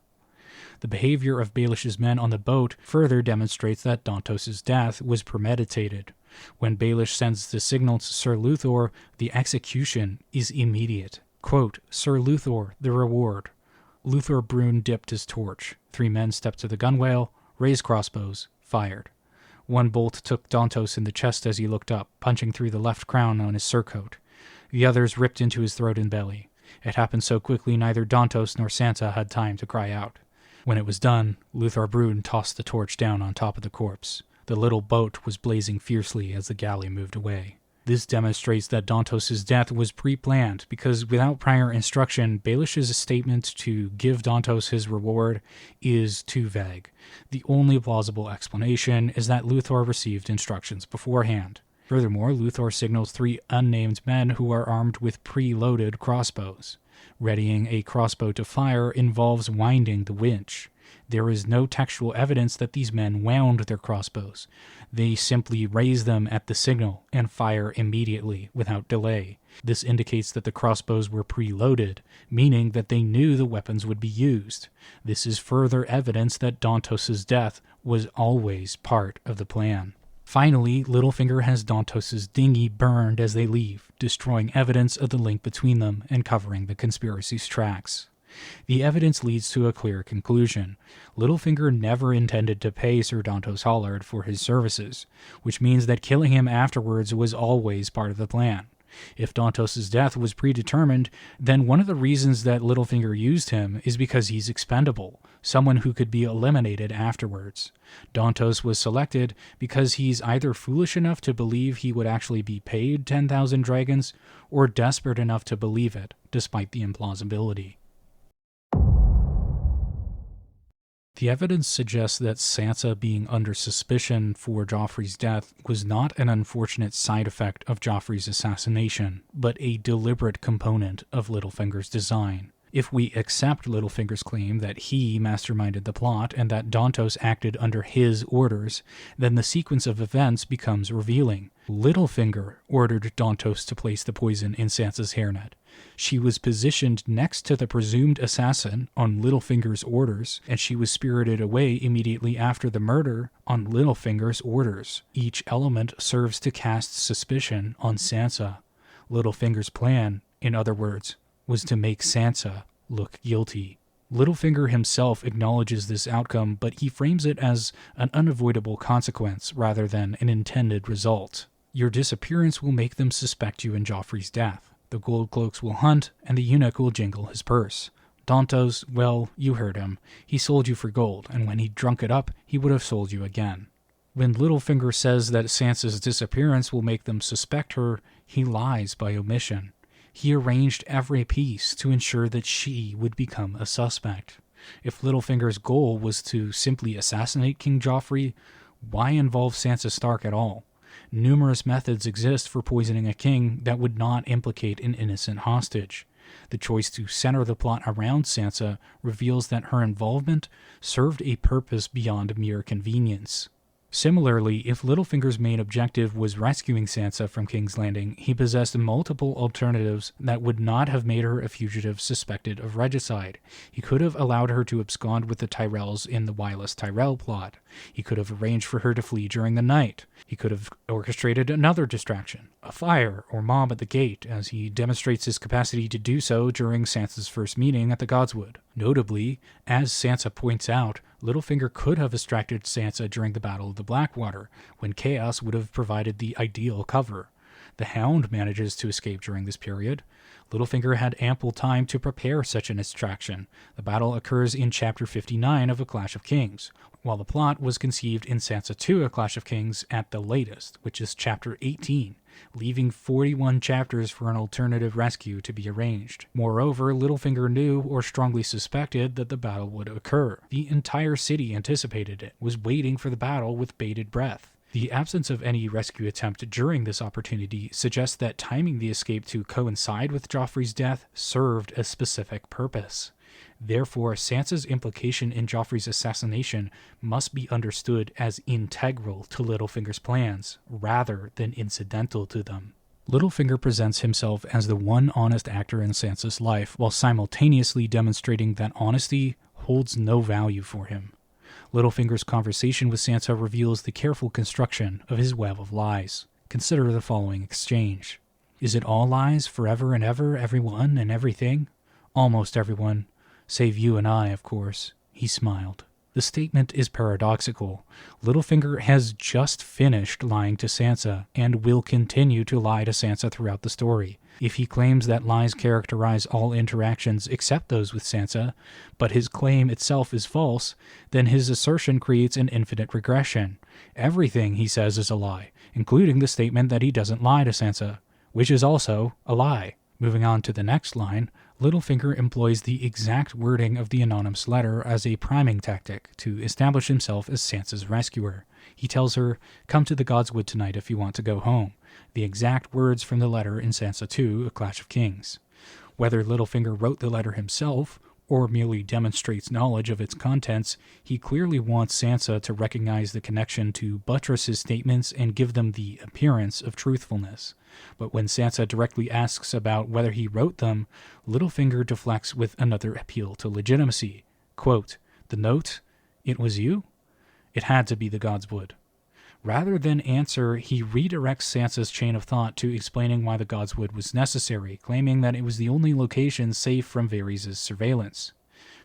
The behavior of Baelish's men on the boat further demonstrates that Dontos' death was premeditated. When Baelish sends the signal to Sir Luthor, the execution is immediate. Quote, "Sir Luthor, the reward." Luthor Brune dipped his torch. 3 men stepped to the gunwale, raised crossbows, fired. One bolt took Dontos in the chest as he looked up, punching through the left crown on his surcoat. The others ripped into his throat and belly. It happened so quickly neither Dontos nor Sansa had time to cry out. When it was done, Luthor Brune tossed the torch down on top of the corpse. The little boat was blazing fiercely as the galley moved away. This demonstrates that Dontos' death was pre-planned, because without prior instruction, Baelish's statement to give Dontos his reward is too vague. The only plausible explanation is that Luthor received instructions beforehand. Furthermore, Luthor signals 3 unnamed men who are armed with pre-loaded crossbows. Readying a crossbow to fire involves winding the winch. There is no textual evidence that these men wound their crossbows. They simply raise them at the signal and fire immediately without delay. This indicates that the crossbows were preloaded, meaning that they knew the weapons would be used. This is further evidence that Dontos' death was always part of the plan. Finally, Littlefinger has Dontos' dinghy burned as they leave, destroying evidence of the link between them and covering the conspiracy's tracks. The evidence leads to a clear conclusion. Littlefinger never intended to pay Sir Dontos Hollard for his services, which means that killing him afterwards was always part of the plan. If Dontos' death was predetermined, then one of the reasons that Littlefinger used him is because he's expendable, someone who could be eliminated afterwards. Dontos was selected because he's either foolish enough to believe he would actually be paid 10,000 dragons, or desperate enough to believe it, despite the implausibility. The evidence suggests that Sansa being under suspicion for Joffrey's death was not an unfortunate side effect of Joffrey's assassination, but a deliberate component of Littlefinger's design. If we accept Littlefinger's claim that he masterminded the plot and that Dontos acted under his orders, then the sequence of events becomes revealing. Littlefinger ordered Dontos to place the poison in Sansa's hairnet. She was positioned next to the presumed assassin on Littlefinger's orders, and she was spirited away immediately after the murder on Littlefinger's orders. Each element serves to cast suspicion on Sansa. Littlefinger's plan, in other words, was to make Sansa look guilty. Littlefinger himself acknowledges this outcome, but he frames it as an unavoidable consequence rather than an intended result. Your disappearance will make them suspect you in Joffrey's death. The gold cloaks will hunt, and the eunuch will jingle his purse. Dontos, well, you heard him. He sold you for gold, and when he'd drunk it up, he would have sold you again. When Littlefinger says that Sansa's disappearance will make them suspect her, he lies by omission. He arranged every piece to ensure that she would become a suspect. If Littlefinger's goal was to simply assassinate King Joffrey, why involve Sansa Stark at all? Numerous methods exist for poisoning a king that would not implicate an innocent hostage. The choice to center the plot around Sansa reveals that her involvement served a purpose beyond mere convenience. Similarly, if Littlefinger's main objective was rescuing Sansa from King's Landing, he possessed multiple alternatives that would not have made her a fugitive suspected of regicide. He could have allowed her to abscond with the Tyrells in the Baelys Tyrell plot. He could have arranged for her to flee during the night. He could have orchestrated another distraction, a fire or mob at the gate, as he demonstrates his capacity to do so during Sansa's first meeting at the Godswood. Notably, as Sansa points out, Littlefinger could have distracted Sansa during the Battle of the Blackwater, when chaos would have provided the ideal cover. The Hound manages to escape during this period. Littlefinger had ample time to prepare such an distraction. The battle occurs in Chapter 59 of A Clash of Kings, while the plot was conceived in Sansa 2 A Clash of Kings at the latest, which is Chapter 18, leaving 41 chapters for an alternative rescue to be arranged. Moreover, Littlefinger knew or strongly suspected that the battle would occur. The entire city anticipated it, was waiting for the battle with bated breath. The absence of any rescue attempt during this opportunity suggests that timing the escape to coincide with Joffrey's death served a specific purpose. Therefore, Sansa's implication in Joffrey's assassination must be understood as integral to Littlefinger's plans, rather than incidental to them. Littlefinger presents himself as the one honest actor in Sansa's life, while simultaneously demonstrating that honesty holds no value for him. Littlefinger's conversation with Sansa reveals the careful construction of his web of lies. Consider the following exchange. Is it all lies, forever and ever, everyone and everything? Almost everyone. Save you and I, of course. He smiled. The statement is paradoxical. Littlefinger has just finished lying to Sansa, and will continue to lie to Sansa throughout the story. If he claims that lies characterize all interactions except those with Sansa, but his claim itself is false, then his assertion creates an infinite regression. Everything he says is a lie, including the statement that he doesn't lie to Sansa, which is also a lie. Moving on to the next line, Littlefinger employs the exact wording of the anonymous letter as a priming tactic to establish himself as Sansa's rescuer. He tells her, "Come to the Godswood tonight if you want to go home." The exact words from the letter in Sansa 2, A Clash of Kings. Whether Littlefinger wrote the letter himself, or merely demonstrates knowledge of its contents, he clearly wants Sansa to recognize the connection to buttress his statements and give them the appearance of truthfulness. But when Sansa directly asks about whether he wrote them, Littlefinger deflects with another appeal to legitimacy. Quote, "The note? It was you? It had to be the Godswood." Rather than answer, he redirects Sansa's chain of thought to explaining why the Godswood was necessary, claiming that it was the only location safe from Varys' surveillance.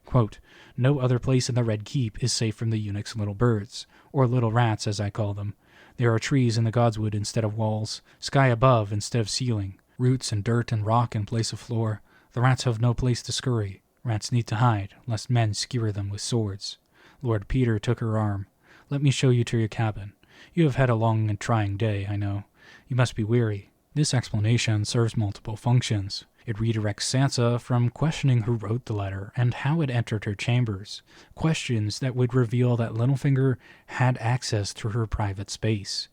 Quote, "No other place in the Red Keep is safe from the eunuch's little birds, or little rats as I call them. There are trees in the Godswood instead of walls, sky above instead of ceiling, roots and dirt and rock in place of floor. The rats have no place to scurry. Rats need to hide, lest men skewer them with swords. Lord Peter took her arm. Let me show you to your cabin. You have had a long and trying day, I know. You must be weary." This explanation serves multiple functions. It redirects Sansa from questioning who wrote the letter and how it entered her chambers, questions that would reveal that Littlefinger had access to her private space.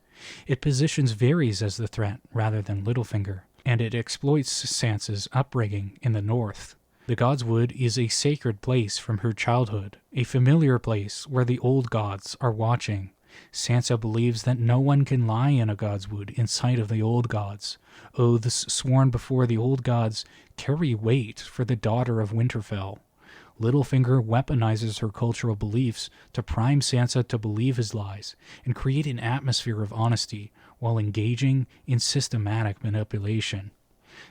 It positions Varys as the threat rather than Littlefinger, and it exploits Sansa's upbringing in the north. The Godswood is a sacred place from her childhood, a familiar place where the old gods are watching. Sansa believes that no one can lie in a Godswood in sight of the old gods. Oaths sworn before the old gods carry weight for the daughter of Winterfell. Littlefinger weaponizes her cultural beliefs to prime Sansa to believe his lies and create an atmosphere of honesty while engaging in systematic manipulation.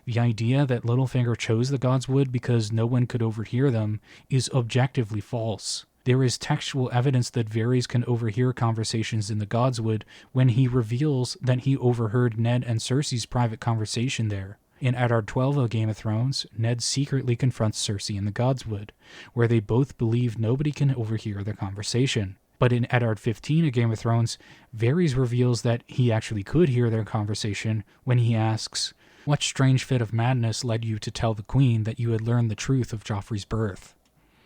The idea that Littlefinger chose the Godswood because no one could overhear them is objectively false. There is textual evidence that Varys can overhear conversations in the Godswood when he reveals that he overheard Ned and Cersei's private conversation there. In Eddard 12 of Game of Thrones, Ned secretly confronts Cersei in the Godswood, where they both believe nobody can overhear their conversation. But in Eddard 15 of Game of Thrones, Varys reveals that he actually could hear their conversation when he asks, "What strange fit of madness led you to tell the Queen that you had learned the truth of Joffrey's birth?"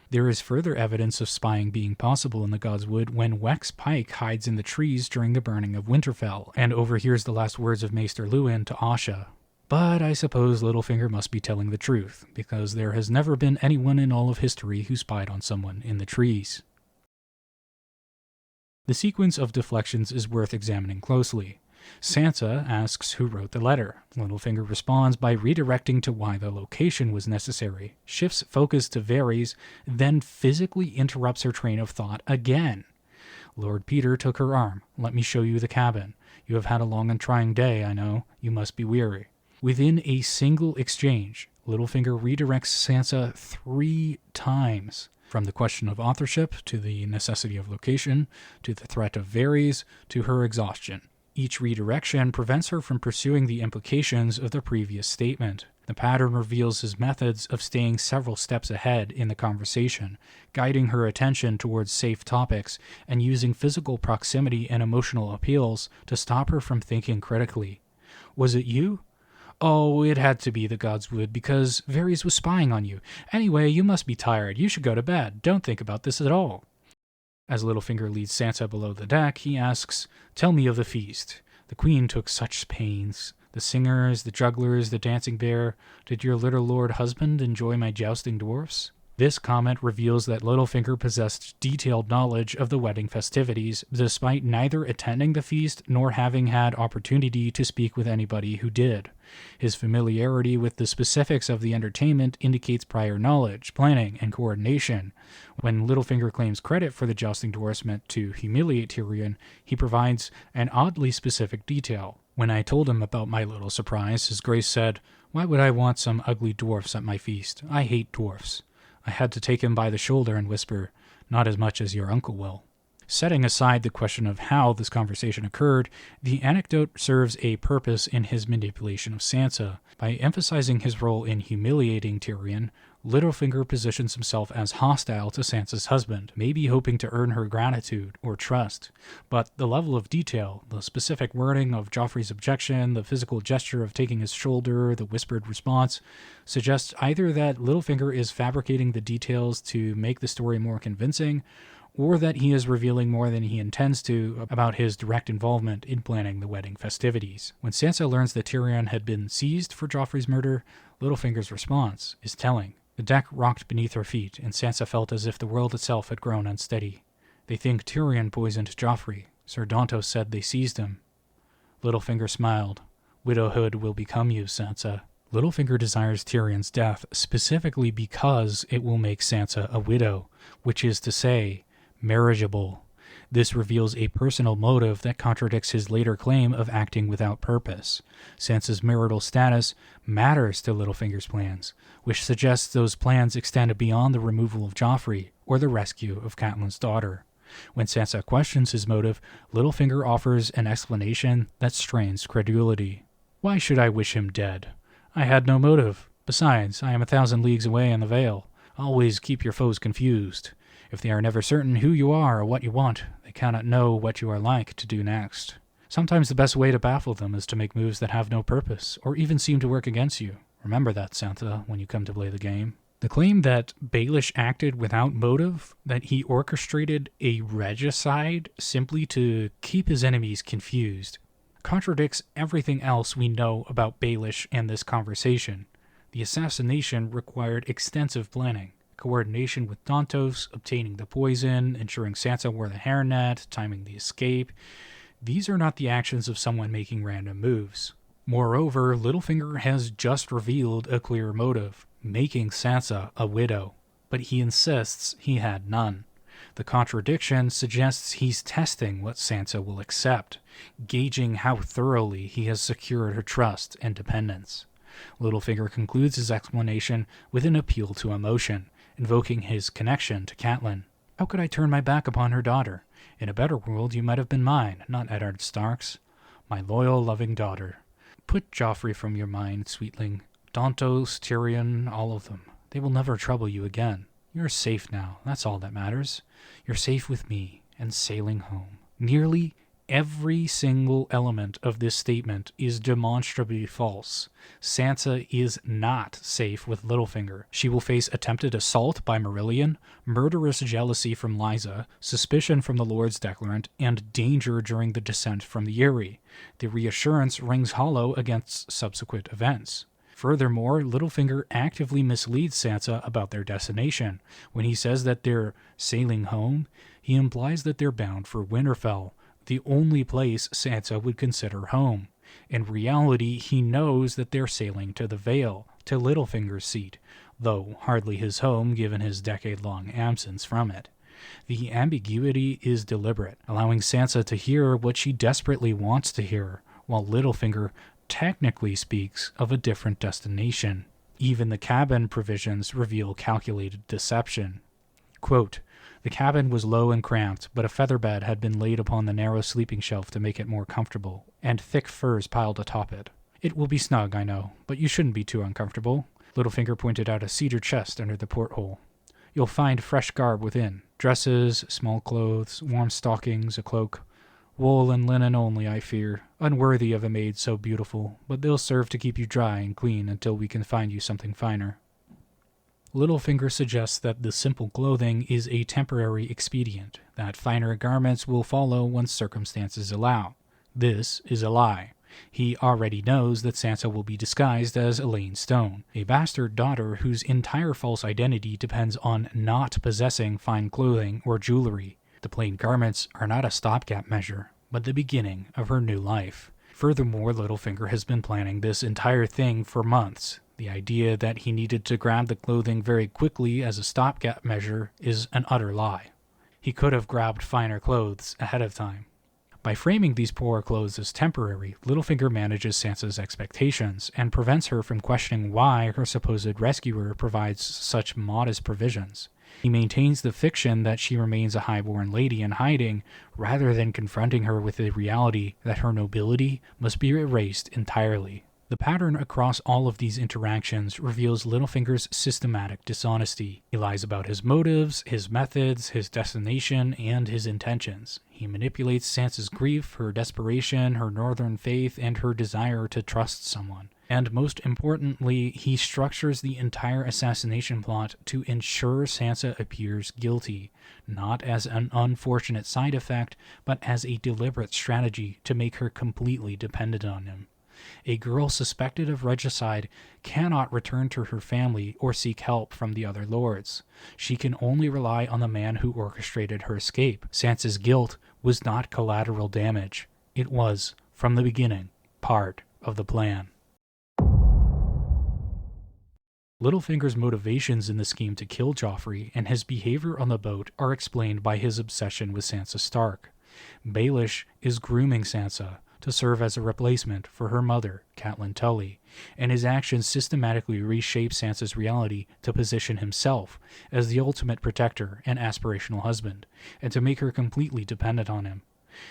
There is further evidence of spying being possible in the Godswood when Wex Pike hides in the trees during the burning of Winterfell and overhears the last words of Maester Luwin to Asha. But I suppose Littlefinger must be telling the truth, because there has never been anyone in all of history who spied on someone in the trees. The sequence of deflections is worth examining closely. Sansa asks who wrote the letter. Littlefinger responds by redirecting to why the location was necessary, shifts focus to Varys, then physically interrupts her train of thought again. "Lord Peter took her arm. Let me show you the cabin. You have had a long and trying day, I know. You must be weary." Within a single exchange, Littlefinger redirects Sansa 3 times. From the question of authorship, to the necessity of location, to the threat of Varys, to her exhaustion. Each redirection prevents her from pursuing the implications of the previous statement. The pattern reveals his methods of staying several steps ahead in the conversation, guiding her attention towards safe topics, and using physical proximity and emotional appeals to stop her from thinking critically. "Was it you?" "Oh, it had to be the Godswood because Varys was spying on you. Anyway, you must be tired. You should go to bed. Don't think about this at all." As Littlefinger leads Sansa below the deck, he asks, "Tell me of the feast. The Queen took such pains. The singers, the jugglers, the dancing bear. Did your little lord husband enjoy my jousting dwarfs?" This comment reveals that Littlefinger possessed detailed knowledge of the wedding festivities, despite neither attending the feast nor having had opportunity to speak with anybody who did. His familiarity with the specifics of the entertainment indicates prior knowledge, planning, and coordination. When Littlefinger claims credit for the jousting dwarfs meant to humiliate Tyrion, he provides an oddly specific detail. "When I told him about my little surprise, His Grace said, 'Why would I want some ugly dwarfs at my feast? I hate dwarfs.' I had to take him by the shoulder and whisper, 'Not as much as your uncle will.'" Setting aside the question of how this conversation occurred, the anecdote serves a purpose in his manipulation of Sansa. By emphasizing his role in humiliating Tyrion, Littlefinger positions himself as hostile to Sansa's husband, maybe hoping to earn her gratitude or trust. But the level of detail, the specific wording of Joffrey's objection, the physical gesture of taking his shoulder, the whispered response, suggests either that Littlefinger is fabricating the details to make the story more convincing, or that he is revealing more than he intends to about his direct involvement in planning the wedding festivities. When Sansa learns that Tyrion had been seized for Joffrey's murder, Littlefinger's response is telling. The deck rocked beneath her feet, and Sansa felt as if the world itself had grown unsteady. "They think Tyrion poisoned Joffrey. Sir Dontos said they seized him." Littlefinger smiled. "Widowhood will become you, Sansa." Littlefinger desires Tyrion's death specifically because it will make Sansa a widow, which is to say, marriageable. This reveals a personal motive that contradicts his later claim of acting without purpose. Sansa's marital status matters to Littlefinger's plans, which suggests those plans extend beyond the removal of Joffrey or the rescue of Catelyn's daughter. When Sansa questions his motive, Littlefinger offers an explanation that strains credulity. "Why should I wish him dead? I had no motive. Besides, I am 1,000 leagues away in the Vale. Always keep your foes confused. If they are never certain who you are or what you want, they cannot know what you are like to do next. Sometimes the best way to baffle them is to make moves that have no purpose, or even seem to work against you. Remember that, Sansa, when you come to play the game. The claim that Baelish acted without motive, that he orchestrated a regicide simply to keep his enemies confused, contradicts everything else we know about Baelish and this conversation. The assassination required extensive planning, coordination with Dontos, obtaining the poison, ensuring Sansa wore the hairnet, timing the escape. These are not the actions of someone making random moves. Moreover, Littlefinger has just revealed a clear motive, making Sansa a widow, but he insists he had none. The contradiction suggests he's testing what Sansa will accept, gauging how thoroughly he has secured her trust and dependence. Littlefinger concludes his explanation with an appeal to emotion, invoking his connection to Catelyn. How could I turn my back upon her daughter? In a better world you might have been mine, not Eddard Stark's. My loyal, loving daughter. Put Joffrey from your mind, sweetling. Dontos, Tyrion, all of them. They will never trouble you again. You're safe now, that's all that matters. You're safe with me, and sailing home. Nearly every single element of this statement is demonstrably false. Sansa is not safe with Littlefinger. She will face attempted assault by Marillion, murderous jealousy from Lysa, suspicion from the Lord's Declarant, and danger during the descent from the Eyrie. The reassurance rings hollow against subsequent events. Furthermore, Littlefinger actively misleads Sansa about their destination. When he says that they're sailing home, he implies that they're bound for Winterfell, the only place Sansa would consider home. In reality, he knows that they're sailing to the Vale, to Littlefinger's seat, though hardly his home given his decade-long absence from it. The ambiguity is deliberate, allowing Sansa to hear what she desperately wants to hear, while Littlefinger technically speaks of a different destination. Even the cabin provisions reveal calculated deception. Quote, the cabin was low and cramped, but a feather bed had been laid upon the narrow sleeping shelf to make it more comfortable, and thick furs piled atop it. It will be snug, I know, but you shouldn't be too uncomfortable. Littlefinger pointed out a cedar chest under the porthole. You'll find fresh garb within. Dresses, small clothes, warm stockings, a cloak. Wool and linen only, I fear. Unworthy of a maid so beautiful, but they'll serve to keep you dry and clean until we can find you something finer. Littlefinger suggests that the simple clothing is a temporary expedient, that finer garments will follow once circumstances allow. This is a lie. He already knows that Sansa will be disguised as Elaine Stone, a bastard daughter whose entire false identity depends on not possessing fine clothing or jewelry. The plain garments are not a stopgap measure, but the beginning of her new life. Furthermore, Littlefinger has been planning this entire thing for months. The idea that he needed to grab the clothing very quickly as a stopgap measure is an utter lie. He could have grabbed finer clothes ahead of time. By framing these poor clothes as temporary, Littlefinger manages Sansa's expectations and prevents her from questioning why her supposed rescuer provides such modest provisions. He maintains the fiction that she remains a highborn lady in hiding, rather than confronting her with the reality that her nobility must be erased entirely. The pattern across all of these interactions reveals Littlefinger's systematic dishonesty. He lies about his motives, his methods, his destination, and his intentions. He manipulates Sansa's grief, her desperation, her northern faith, and her desire to trust someone. And most importantly, he structures the entire assassination plot to ensure Sansa appears guilty, not as an unfortunate side effect, but as a deliberate strategy to make her completely dependent on him. A girl suspected of regicide cannot return to her family or seek help from the other lords. She can only rely on the man who orchestrated her escape. Sansa's guilt was not collateral damage. It was, from the beginning, part of the plan. Littlefinger's motivations in the scheme to kill Joffrey and his behavior on the boat are explained by his obsession with Sansa Stark. Baelish is grooming Sansa to serve as a replacement for her mother, Catelyn Tully, and his actions systematically reshape Sansa's reality to position himself as the ultimate protector and aspirational husband, and to make her completely dependent on him.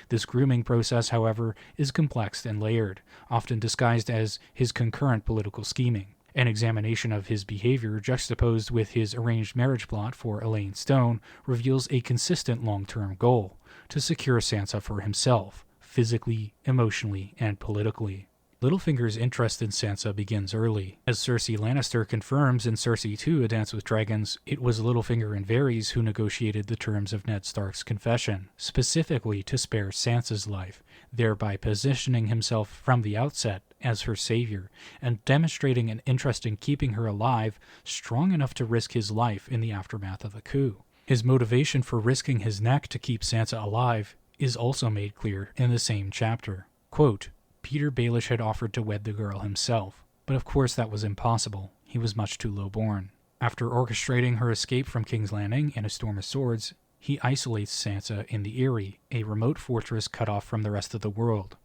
This grooming process, however, is complex and layered, often disguised as his concurrent political scheming. An examination of his behavior juxtaposed with his arranged marriage plot for Elaine Stone reveals a consistent long-term goal, to secure Sansa for himself, physically, emotionally, and politically. Littlefinger's interest in Sansa begins early. As Cersei Lannister confirms in Cersei 2: A Dance with Dragons, it was Littlefinger and Varys who negotiated the terms of Ned Stark's confession, specifically to spare Sansa's life, thereby positioning himself from the outset as her savior, and demonstrating an interest in keeping her alive strong enough to risk his life in the aftermath of the coup. His motivation for risking his neck to keep Sansa alive is also made clear in the same chapter. Quote, Peter Baelish had offered to wed the girl himself, but of course that was impossible. He was much too low-born. After orchestrating her escape from King's Landing in A Storm of Swords, he isolates Sansa in the Eyrie, a remote fortress cut off from the rest of the world.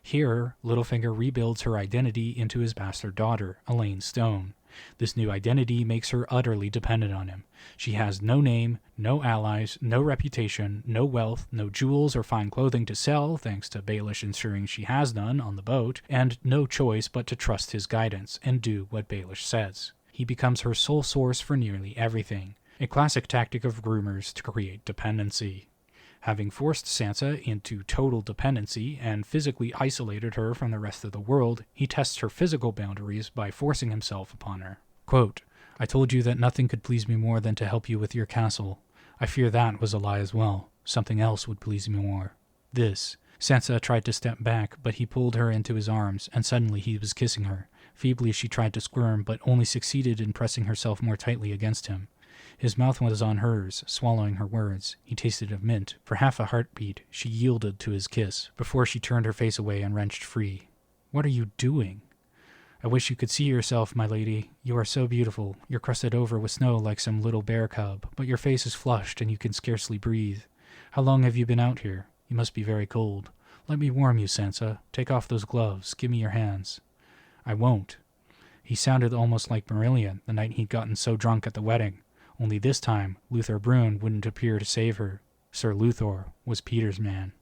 Here, Littlefinger rebuilds her identity into his bastard daughter, Elaine Stone. This new identity makes her utterly dependent on him. She has no name, no allies, no reputation, no wealth, no jewels or fine clothing to sell, thanks to Baelish ensuring she has none on the boat, and no choice but to trust his guidance and do what Baelish says. He becomes her sole source for nearly everything, a classic tactic of groomers to create dependency. Having forced Sansa into total dependency and physically isolated her from the rest of the world, he tests her physical boundaries by forcing himself upon her. Quote, I told you that nothing could please me more than to help you with your castle. I fear that was a lie as well. Something else would please me more. Sansa tried to step back, but he pulled her into his arms, and suddenly he was kissing her. Feebly she tried to squirm, but only succeeded in pressing herself more tightly against him. His mouth was on hers, swallowing her words. He tasted of mint. For half a heartbeat, she yielded to his kiss, before she turned her face away and wrenched free. What are you doing? I wish you could see yourself, my lady. You are so beautiful. You're crusted over with snow like some little bear cub, but your face is flushed and you can scarcely breathe. How long have you been out here? You must be very cold. Let me warm you, Sansa. Take off those gloves. Give me your hands. I won't. He sounded almost like Marillion the night he'd gotten so drunk at the wedding. Only this time, Luthor Brune wouldn't appear to save her. Sir Luthor was Peter's man.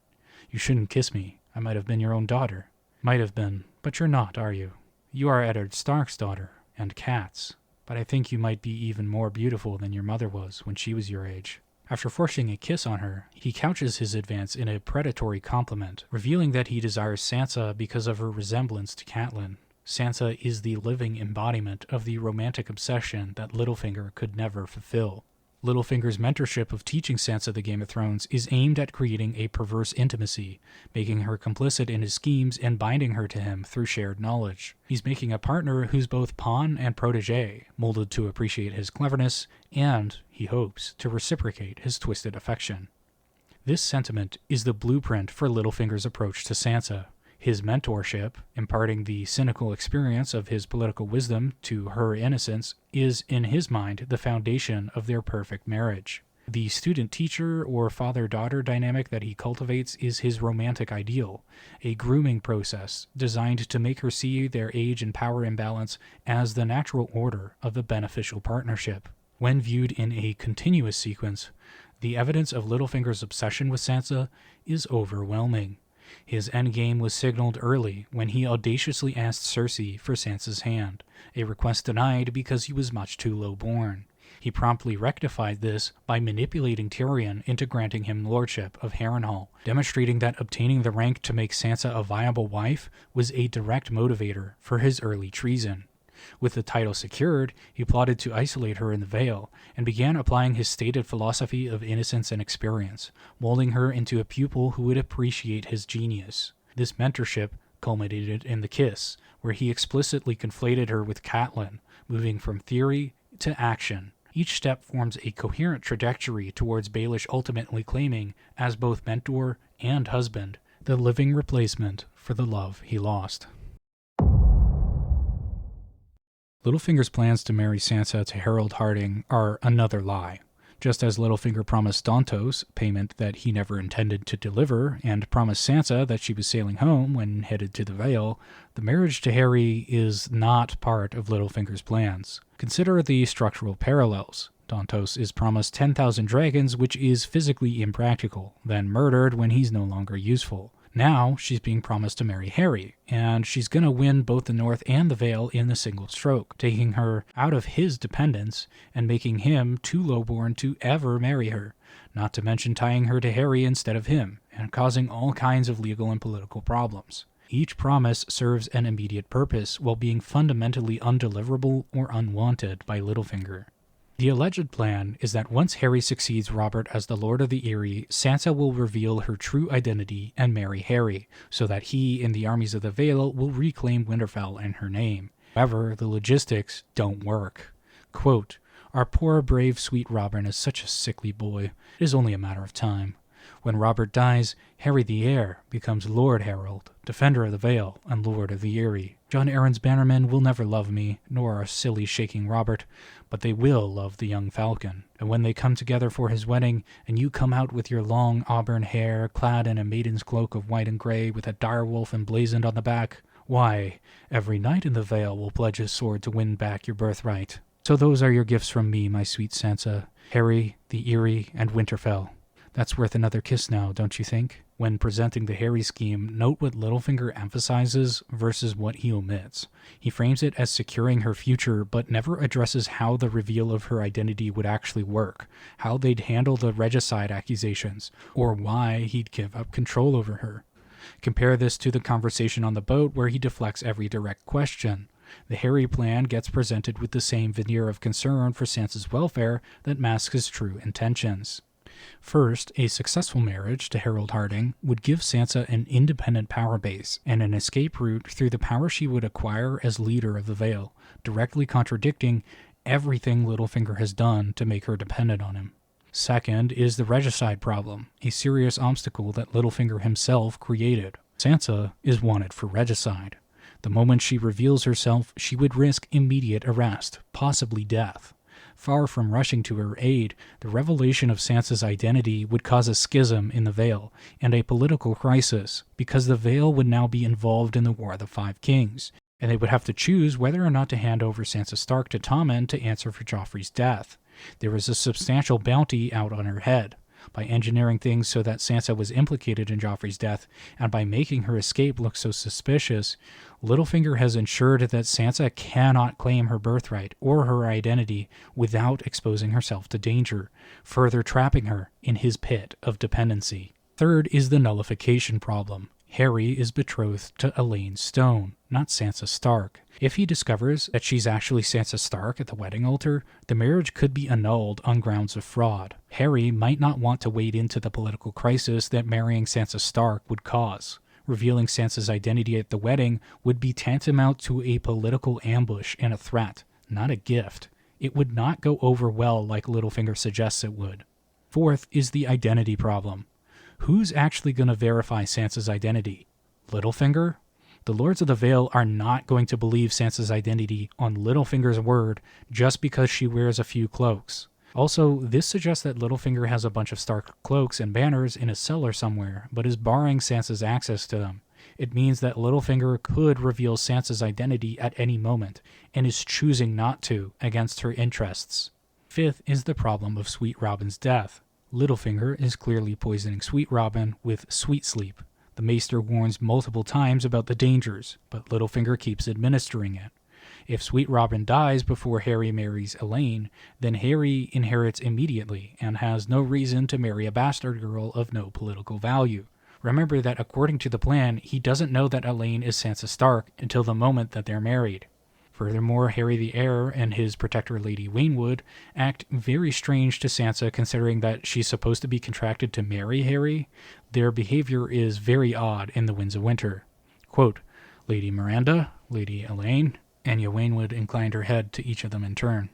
You shouldn't kiss me. I might have been your own daughter. Might have been, but you're not, are you? You are Eddard Stark's daughter, and Cat's. But I think you might be even more beautiful than your mother was when she was your age. After forcing a kiss on her, he couches his advance in a predatory compliment, revealing that he desires Sansa because of her resemblance to Catelyn. Sansa is the living embodiment of the romantic obsession that Littlefinger could never fulfill. Littlefinger's mentorship of teaching Sansa the Game of Thrones is aimed at creating a perverse intimacy, making her complicit in his schemes and binding her to him through shared knowledge. He's making a partner who's both pawn and protege, molded to appreciate his cleverness and, he hopes, to reciprocate his twisted affection. This sentiment is the blueprint for Littlefinger's approach to Sansa. His mentorship, imparting the cynical experience of his political wisdom to her innocence, is, in his mind, the foundation of their perfect marriage. The student-teacher or father-daughter dynamic that he cultivates is his romantic ideal, a grooming process designed to make her see their age and power imbalance as the natural order of the beneficial partnership. When viewed in a continuous sequence, the evidence of Littlefinger's obsession with Sansa is overwhelming. His endgame was signaled early when he audaciously asked Cersei for Sansa's hand, a request denied because he was much too low-born. He promptly rectified this by manipulating Tyrion into granting him lordship of Harrenhal, demonstrating that obtaining the rank to make Sansa a viable wife was a direct motivator for his early treason. With the title secured, he plotted to isolate her in the Vale, and began applying his stated philosophy of innocence and experience, molding her into a pupil who would appreciate his genius. This mentorship culminated in the kiss, where he explicitly conflated her with Catelyn, moving from theory to action. Each step forms a coherent trajectory towards Baelish ultimately claiming, as both mentor and husband, the living replacement for the love he lost. Littlefinger's plans to marry Sansa to Harold Harding are another lie. Just as Littlefinger promised Dontos payment that he never intended to deliver, and promised Sansa that she was sailing home when headed to the Vale, the marriage to Harry is not part of Littlefinger's plans. Consider the structural parallels. Dontos is promised 10,000 dragons, which is physically impractical, then murdered when he's no longer useful. Now she's being promised to marry Harry, and she's gonna win both the North and the Vale in a single stroke, taking her out of his dependence and making him too lowborn to ever marry her, not to mention tying her to Harry instead of him, and causing all kinds of legal and political problems. Each promise serves an immediate purpose while being fundamentally undeliverable or unwanted by Littlefinger. The alleged plan is that once Harry succeeds Robert as the Lord of the Eyrie, Sansa will reveal her true identity and marry Harry, so that he and the armies of the Vale will reclaim Winterfell in her name. However, the logistics don't work. Quote, "Our poor, brave, sweet Robin is such a sickly boy. It is only a matter of time. When Robert dies, Harry the heir becomes Lord Harold, Defender of the Vale, and Lord of the Eyrie. Jon Arryn's bannermen will never love me, nor our silly, shaking Robert, but they will love the young falcon. And when they come together for his wedding, and you come out with your long auburn hair, clad in a maiden's cloak of white and grey, with a direwolf emblazoned on the back, why, every knight in the Vale will pledge his sword to win back your birthright. So those are your gifts from me, my sweet Sansa, Harry, the Eyrie, and Winterfell. That's worth another kiss now, don't you think?" When presenting the Harry scheme, note what Littlefinger emphasizes versus what he omits. He frames it as securing her future, but never addresses how the reveal of her identity would actually work, how they'd handle the regicide accusations, or why he'd give up control over her. Compare this to the conversation on the boat where he deflects every direct question. The Harry plan gets presented with the same veneer of concern for Sansa's welfare that masks his true intentions. First, a successful marriage to Harold Hardyng would give Sansa an independent power base and an escape route through the power she would acquire as leader of the Vale, directly contradicting everything Littlefinger has done to make her dependent on him. Second is the regicide problem, a serious obstacle that Littlefinger himself created. Sansa is wanted for regicide. The moment she reveals herself, she would risk immediate arrest, possibly death. Far from rushing to her aid, the revelation of Sansa's identity would cause a schism in the Vale and a political crisis, because the Vale would now be involved in the War of the Five Kings, and they would have to choose whether or not to hand over Sansa Stark to Tommen to answer for Joffrey's death. There was a substantial bounty out on her head. By engineering things so that Sansa was implicated in Joffrey's death, and by making her escape look so suspicious, Littlefinger has ensured that Sansa cannot claim her birthright or her identity without exposing herself to danger, further trapping her in his pit of dependency. Third is the nullification problem. Harry is betrothed to Elaine Stone, not Sansa Stark. If he discovers that she's actually Sansa Stark at the wedding altar, the marriage could be annulled on grounds of fraud. Harry might not want to wade into the political crisis that marrying Sansa Stark would cause. Revealing Sansa's identity at the wedding would be tantamount to a political ambush and a threat, not a gift. It would not go over well like Littlefinger suggests it would. Fourth is the identity problem. Who's actually going to verify Sansa's identity? Littlefinger? The Lords of the Vale are not going to believe Sansa's identity on Littlefinger's word just because she wears a few cloaks. Also, this suggests that Littlefinger has a bunch of Stark cloaks and banners in a cellar somewhere, but is barring Sansa's access to them. It means that Littlefinger could reveal Sansa's identity at any moment, and is choosing not to, against her interests. Fifth is the problem of Sweet Robin's death. Littlefinger is clearly poisoning Sweet Robin with Sweet Sleep. The Maester warns multiple times about the dangers, but Littlefinger keeps administering it. If Sweet Robin dies before Harry marries Elaine, then Harry inherits immediately and has no reason to marry a bastard girl of no political value. Remember that according to the plan, he doesn't know that Elaine is Sansa Stark until the moment that they're married. Furthermore, Harry the heir and his protector Lady Waynwood act very strange to Sansa considering that she's supposed to be contracted to marry Harry. Their behavior is very odd in the Winds of Winter. Quote, "Lady Miranda, Lady Elaine." Anya Waynwood inclined her head to each of them in turn.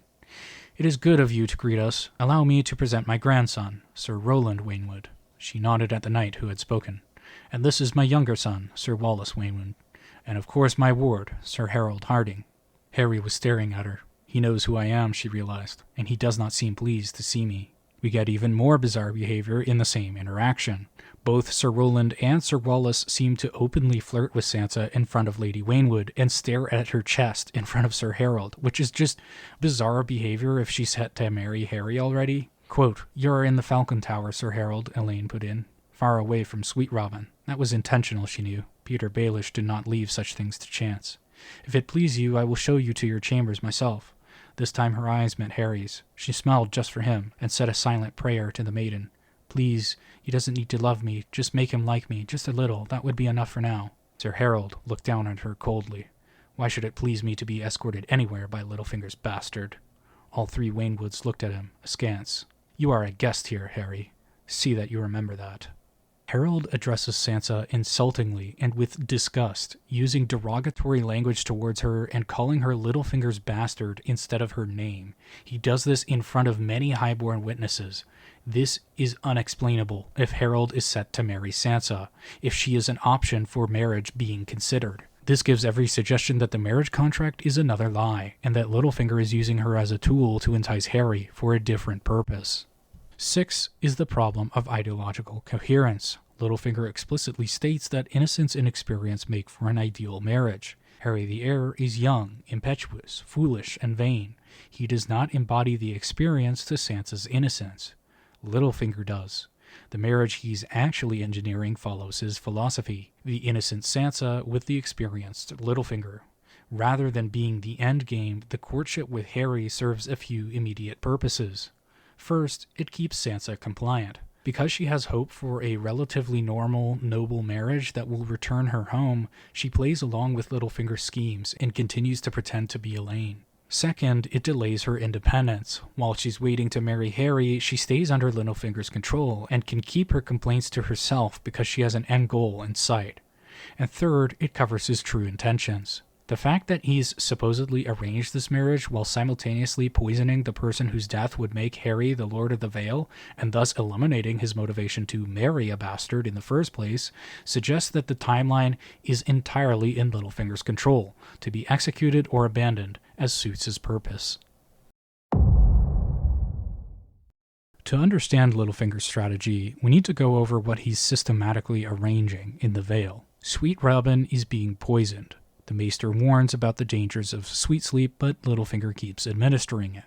"It is good of you to greet us. Allow me to present my grandson, Sir Roland Waynwood." She nodded at the knight who had spoken. "And this is my younger son, Sir Wallace Waynwood. And of course my ward, Sir Harold Hardyng." Harry was staring at her. He knows who I am, she realized, and he does not seem pleased to see me. We get even more bizarre behavior in the same interaction. Both Sir Roland and Sir Wallace seem to openly flirt with Sansa in front of Lady Waynwood and stare at her chest in front of Sir Harold, which is just bizarre behavior if she's set to marry Harry already. Quote, "You're in the Falcon Tower, Sir Harold," Elaine put in, far away from Sweet Robin. That was intentional, she knew. Peter Baelish did not leave such things to chance. "If it please you, I will show you to your chambers myself." This time her eyes met Harry's. She smiled just for him and said a silent prayer to the maiden. "Please, he doesn't need to love me. Just make him like me, just a little. That would be enough for now." Sir Harold looked down at her coldly. Why should it please me to be escorted anywhere by Littlefinger's bastard? All three Waynwoods looked at him, askance. You are a guest here, Harry. See that you remember that. Harold addresses Sansa insultingly and with disgust, using derogatory language towards her and calling her Littlefinger's bastard instead of her name. He does this in front of many highborn witnesses. This is unexplainable if Harold is set to marry Sansa, if she is an option for marriage being considered. This gives every suggestion that the marriage contract is another lie, and that Littlefinger is using her as a tool to entice Harry for a different purpose. 6 is the problem of ideological coherence. Littlefinger explicitly states that innocence and experience make for an ideal marriage. Harry the heir is young, impetuous, foolish, and vain. He does not embody the experience to Sansa's innocence. Littlefinger does. The marriage he's actually engineering follows his philosophy, the innocent Sansa with the experienced Littlefinger. Rather than being the endgame, the courtship with Harry serves a few immediate purposes. First, it keeps Sansa compliant. Because she has hope for a relatively normal, noble marriage that will return her home, she plays along with Littlefinger's schemes and continues to pretend to be Elaine. Second, it delays her independence. While she's waiting to marry Harry, she stays under Littlefinger's control and can keep her complaints to herself because she has an end goal in sight. And third, it covers his true intentions. The fact that he's supposedly arranged this marriage while simultaneously poisoning the person whose death would make Harry the Lord of the Vale, and thus eliminating his motivation to marry a bastard in the first place, suggests that the timeline is entirely in Littlefinger's control, to be executed or abandoned as suits his purpose. To understand Littlefinger's strategy, we need to go over what he's systematically arranging in the Vale. Sweet Robin is being poisoned. The Maester warns about the dangers of sweet sleep, but Littlefinger keeps administering it.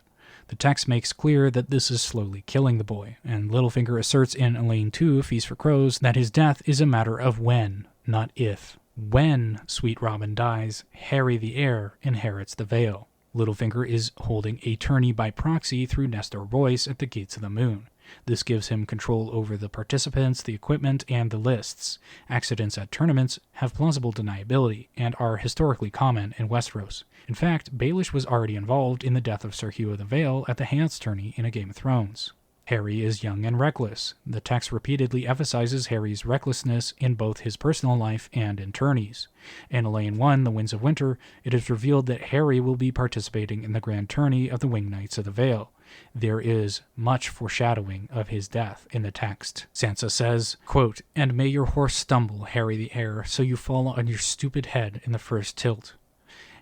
The text makes clear that this is slowly killing the boy, and Littlefinger asserts in Elaine 2, Feast for Crows, that his death is a matter of when, not if. When Sweet Robin dies, Harry the heir inherits the Vale. Littlefinger is holding a tourney by proxy through Nestor Royce at the Gates of the Moon. This gives him control over the participants, the equipment, and the lists. Accidents at tournaments have plausible deniability and are historically common in Westeros. In fact, Baelish was already involved in the death of Sir Hugh of the Vale at the Hands tourney in A Game of Thrones. Harry is young and reckless. The text repeatedly emphasizes Harry's recklessness in both his personal life and in tourneys. In Elaine 1, The Winds of Winter, it is revealed that Harry will be participating in the grand tourney of the Winged Knights of the Vale. There is much foreshadowing of his death in the text. Sansa says, quote, "And may your horse stumble, Harry the heir, so you fall on your stupid head in the first tilt."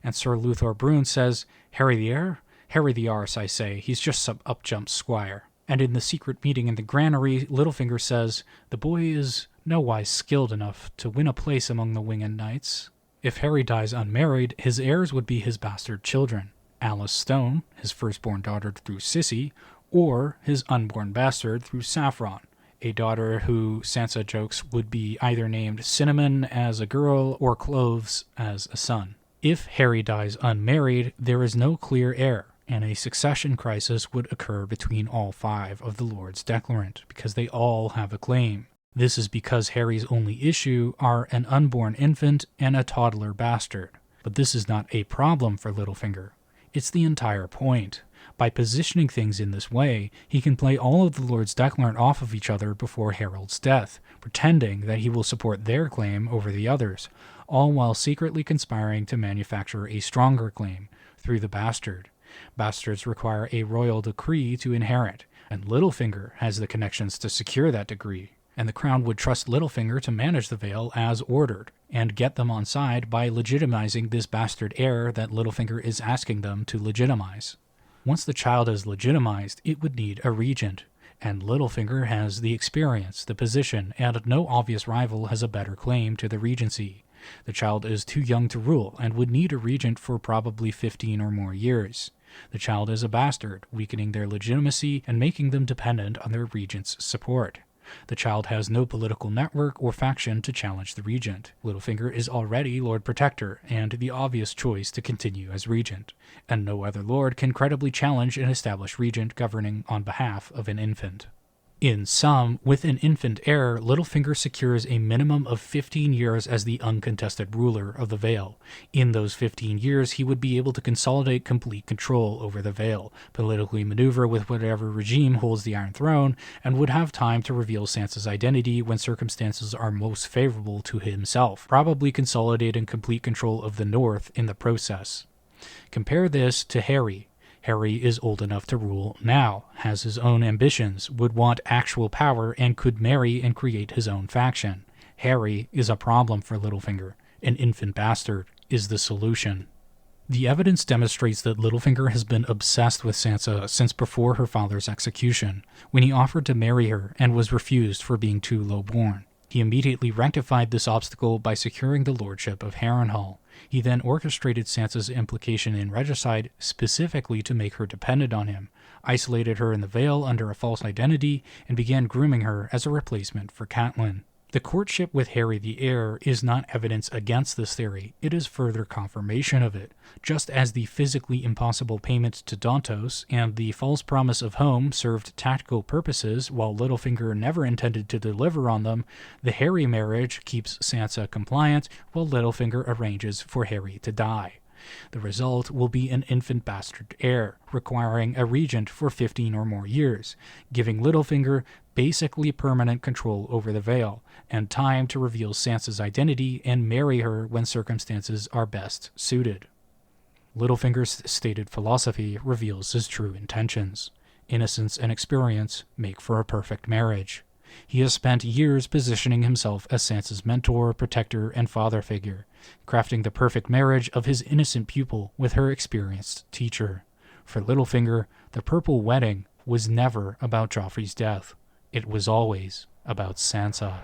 And Sir Luthor Brune says, "Harry the heir? Harry the arse, I say, he's just some up-jumped squire." And in the secret meeting in the granary, Littlefinger says, "The boy is nowise skilled enough to win a place among the Winged Knights." If Harry dies unmarried, his heirs would be his bastard children. Alice Stone, his firstborn daughter through Sissy, or his unborn bastard through Saffron, a daughter who, Sansa jokes, would be either named Cinnamon as a girl or Cloves as a son. If Harry dies unmarried, there is no clear heir, and a succession crisis would occur between all 5 of the Lords Declarant, because they all have a claim. This is because Harry's only issue are an unborn infant and a toddler bastard. But this is not a problem for Littlefinger. It's the entire point. By positioning things in this way, he can play all of the Lords Declarant off of each other before Harold's death, pretending that he will support their claim over the others, all while secretly conspiring to manufacture a stronger claim through the bastard. Bastards require a royal decree to inherit, and Littlefinger has the connections to secure that decree, and the crown would trust Littlefinger to manage the Vale as ordered, and get them on side by legitimizing this bastard heir that Littlefinger is asking them to legitimize. Once the child is legitimized, it would need a regent, and Littlefinger has the experience, the position, and no obvious rival has a better claim to the regency. The child is too young to rule, and would need a regent for probably 15 or more years. The child is a bastard, weakening their legitimacy and making them dependent on their regent's support. The child has no political network or faction to challenge the regent. Littlefinger is already Lord Protector and the obvious choice to continue as regent, and no other lord can credibly challenge an established regent governing on behalf of an infant. In sum, with an infant heir, Littlefinger secures a minimum of 15 years as the uncontested ruler of the Vale. In those 15 years, he would be able to consolidate complete control over the Vale, politically maneuver with whatever regime holds the Iron Throne, and would have time to reveal Sansa's identity when circumstances are most favorable to himself, probably consolidating complete control of the North in the process. Compare this to Harry. Harry is old enough to rule now, has his own ambitions, would want actual power, and could marry and create his own faction. Harry is a problem for Littlefinger. An infant bastard is the solution. The evidence demonstrates that Littlefinger has been obsessed with Sansa since before her father's execution, when he offered to marry her and was refused for being too low-born. He immediately rectified this obstacle by securing the lordship of Harrenhal. He then orchestrated Sansa's implication in regicide specifically to make her dependent on him, isolated her in the Vale under a false identity, and began grooming her as a replacement for Catelyn. The courtship with Harry the heir is not evidence against this theory, it is further confirmation of it. Just as the physically impossible payment to Dontos and the false promise of home served tactical purposes while Littlefinger never intended to deliver on them, the Harry marriage keeps Sansa compliant while Littlefinger arranges for Harry to die. The result will be an infant bastard heir, requiring a regent for 15 or more years, giving Littlefinger basically permanent control over the Vale, and time to reveal Sansa's identity and marry her when circumstances are best suited. Littlefinger's stated philosophy reveals his true intentions. Innocence and experience make for a perfect marriage. He has spent years positioning himself as Sansa's mentor, protector, and father figure, crafting the perfect marriage of his innocent pupil with her experienced teacher. For Littlefinger, the Purple Wedding was never about Joffrey's death. It was always about Sansa.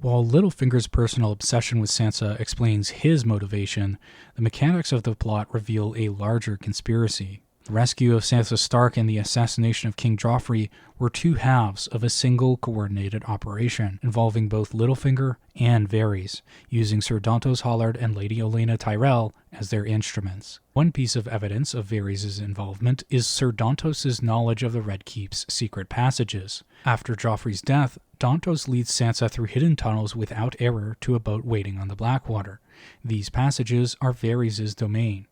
While Littlefinger's personal obsession with Sansa explains his motivation, the mechanics of the plot reveal a larger conspiracy. The rescue of Sansa Stark and the assassination of King Joffrey were two halves of a single coordinated operation involving both Littlefinger and Varys, using Sir Dontos Hollard and Lady Olenna Tyrell as their instruments. One piece of evidence of Varys' involvement is Sir Dontos' knowledge of the Red Keep's secret passages. After Joffrey's death, Dontos leads Sansa through hidden tunnels without error to a boat waiting on the Blackwater. These passages are Varys' domain.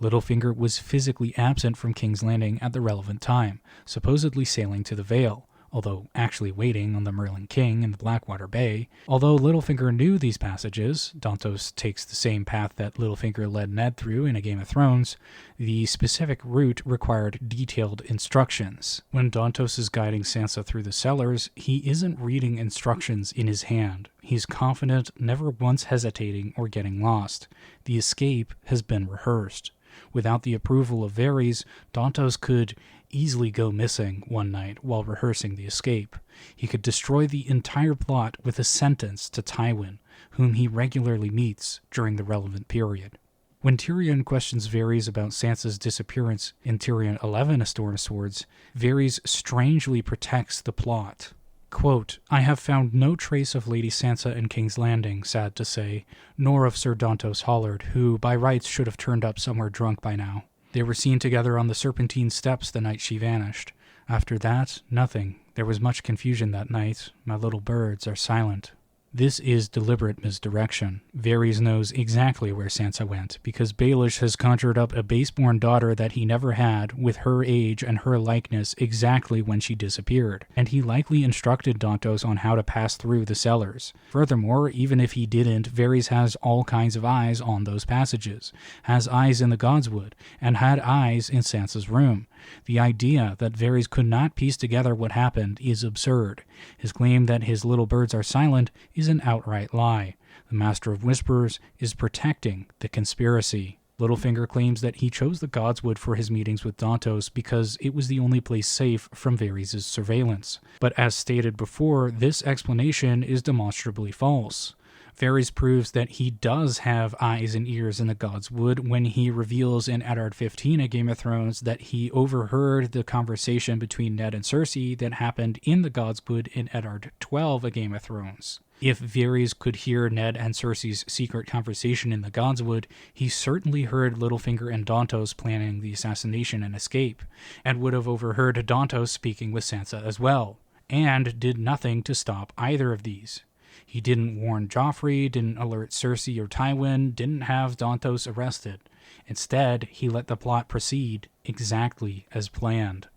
Littlefinger was physically absent from King's Landing at the relevant time, supposedly sailing to the Vale, although actually waiting on the Merlin King in the Blackwater Bay. Although Littlefinger knew these passages, Dontos takes the same path that Littlefinger led Ned through in A Game of Thrones, the specific route required detailed instructions. When Dontos is guiding Sansa through the cellars, he isn't reading instructions in his hand. He's confident, never once hesitating or getting lost. The escape has been rehearsed. Without the approval of Varys, Dontos could easily go missing one night while rehearsing the escape. He could destroy the entire plot with a sentence to Tywin, whom he regularly meets during the relevant period. When Tyrion questions Varys about Sansa's disappearance in Tyrion 11, A Storm of Swords, Varys strangely protects the plot. Quote, "I have found no trace of Lady Sansa in King's Landing, sad to say, nor of Sir Dontos Hollard, who by rights should have turned up somewhere drunk by now. They were seen together on the Serpentine steps the night she vanished. After that, nothing. There was much confusion that night. My little birds are silent." This is deliberate misdirection. Varys knows exactly where Sansa went, because Baelish has conjured up a base-born daughter that he never had, with her age and her likeness exactly when she disappeared, and he likely instructed Dontos on how to pass through the cellars. Furthermore, even if he didn't, Varys has all kinds of eyes on those passages, has eyes in the Godswood, and had eyes in Sansa's room. The idea that Varys could not piece together what happened is absurd. His claim that his little birds are silent is an outright lie. The Master of Whispers is protecting the conspiracy. Littlefinger claims that he chose the Godswood for his meetings with Dontos because it was the only place safe from Varys' surveillance. But as stated before, this explanation is demonstrably false. Varys proves that he does have eyes and ears in the Godswood when he reveals in Eddard 15 of Game of Thrones that he overheard the conversation between Ned and Cersei that happened in the Godswood in Eddard 12 of Game of Thrones. If Varys could hear Ned and Cersei's secret conversation in the Godswood, he certainly heard Littlefinger and Dontos planning the assassination and escape, and would have overheard Dontos speaking with Sansa as well, and did nothing to stop either of these. He didn't warn Joffrey, didn't alert Cersei or Tywin, didn't have Dontos arrested. Instead, he let the plot proceed exactly as planned.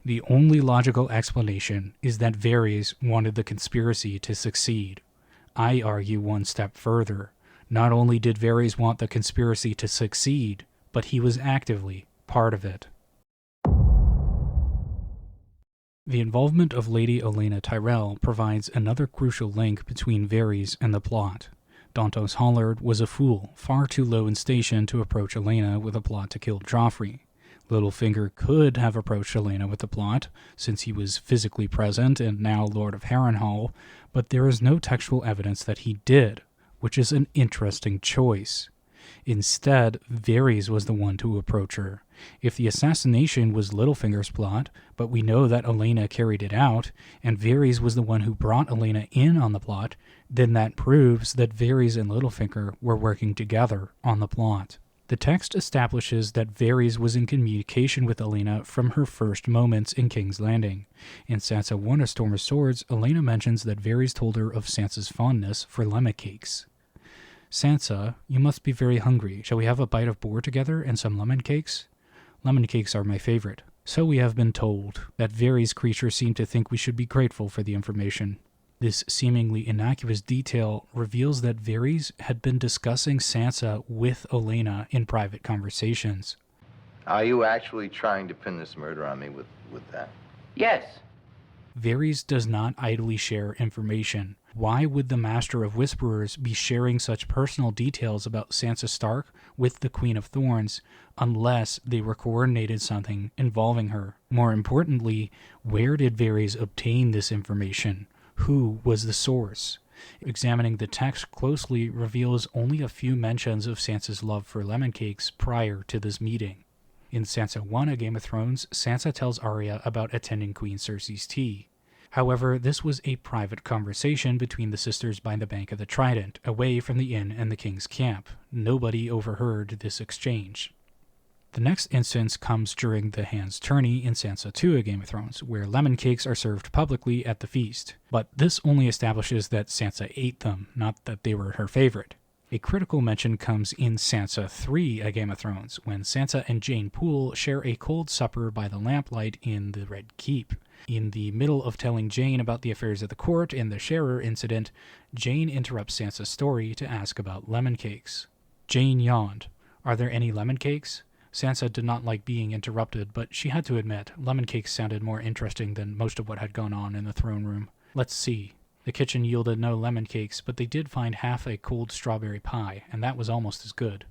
The only logical explanation is that Varys wanted the conspiracy to succeed. I argue one step further. Not only did Varys want the conspiracy to succeed, but he was actively part of it. The involvement of Lady Olenna Tyrell provides another crucial link between Varys and the plot. Dontos Hollard was a fool, far too low in station to approach Olenna with a plot to kill Joffrey. Littlefinger could have approached Olenna with the plot, since he was physically present and now Lord of Harrenhal, but there is no textual evidence that he did, which is an interesting choice. Instead, Varys was the one to approach her. If the assassination was Littlefinger's plot, but we know that Olenna carried it out, and Varys was the one who brought Olenna in on the plot, then that proves that Varys and Littlefinger were working together on the plot. The text establishes that Varys was in communication with Olenna from her first moments in King's Landing. In Sansa 1 of Storm of Swords, Olenna mentions that Varys told her of Sansa's fondness for lemon cakes. Sansa, you must be very hungry. Shall we have a bite of boar together and some lemon cakes? Lemon cakes are my favorite. So we have been told. That Varys creature seemed to think we should be grateful for the information. This seemingly innocuous detail reveals that Varys had been discussing Sansa with Olenna in private conversations. Are you actually trying to pin this murder on me with that? Yes. Varys does not idly share information. Why would the Master of Whisperers be sharing such personal details about Sansa Stark with the Queen of Thorns unless they were coordinated something involving her? More importantly, where did Varys obtain this information? Who was the source? Examining the text closely reveals only a few mentions of Sansa's love for lemon cakes prior to this meeting. In Sansa 1 of Game of Thrones, Sansa tells Arya about attending Queen Cersei's tea. However, this was a private conversation between the sisters by the bank of the Trident, away from the inn and the king's camp. Nobody overheard this exchange. The next instance comes during the Hand's Tourney in Sansa 2 of Game of Thrones, where lemon cakes are served publicly at the feast. But this only establishes that Sansa ate them, not that they were her favorite. A critical mention comes in Sansa 3 of Game of Thrones, when Sansa and Jeyne Poole share a cold supper by the lamplight in the Red Keep. In the middle of telling Jeyne about the affairs of the court and the sharer incident, Jeyne interrupts Sansa's story to ask about lemon cakes. Jeyne yawned. Are there any lemon cakes? Sansa did not like being interrupted, but she had to admit lemon cakes sounded more interesting than most of what had gone on in the throne room. Let's see. The kitchen yielded no lemon cakes, but they did find half a cold strawberry pie, and that was almost as good.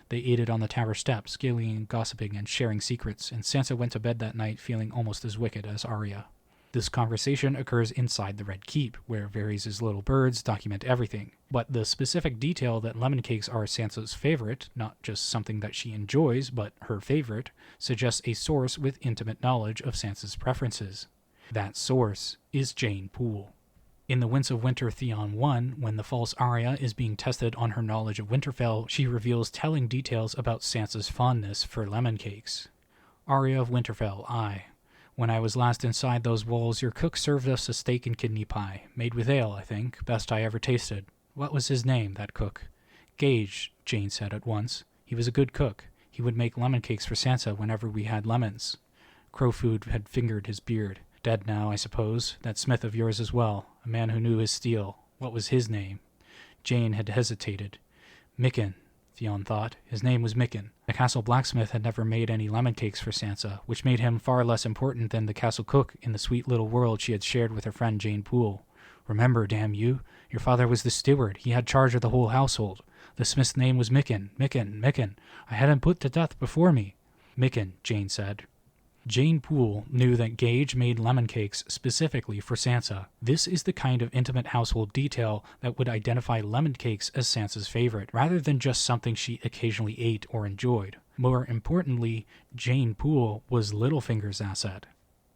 They ate it on the tower steps, giggling, gossiping, and sharing secrets, and Sansa went to bed that night feeling almost as wicked as Arya. This conversation occurs inside the Red Keep, where Varys' little birds document everything. But the specific detail that lemon cakes are Sansa's favorite, not just something that she enjoys, but her favorite, suggests a source with intimate knowledge of Sansa's preferences. That source is Jeyne Poole. In The Winds of Winter Theon 1, when the false Arya is being tested on her knowledge of Winterfell, she reveals telling details about Sansa's fondness for lemon cakes. Arya of Winterfell, I. When I was last inside those walls, your cook served us a steak and kidney pie, made with ale, I think, best I ever tasted. What was his name, that cook? Gage, Jeyne said at once. He was a good cook. He would make lemon cakes for Sansa whenever we had lemons. Crowfoot had fingered his beard. Dead now, I suppose. That smith of yours as well. A man who knew his steel. What was his name? Jeyne had hesitated. Mikken, Theon thought. His name was Mikken. The castle blacksmith had never made any lemon cakes for Sansa, which made him far less important than the castle cook in the sweet little world she had shared with her friend Jeyne Poole. Remember, damn you, your father was the steward. He had charge of the whole household. The smith's name was Mikken. Mikken. I had him put to death before me. Mikken, Jeyne said. Jeyne Poole knew that Gage made lemon cakes specifically for Sansa. This is the kind of intimate household detail that would identify lemon cakes as Sansa's favorite, rather than just something she occasionally ate or enjoyed. More importantly, Jeyne Poole was Littlefinger's asset.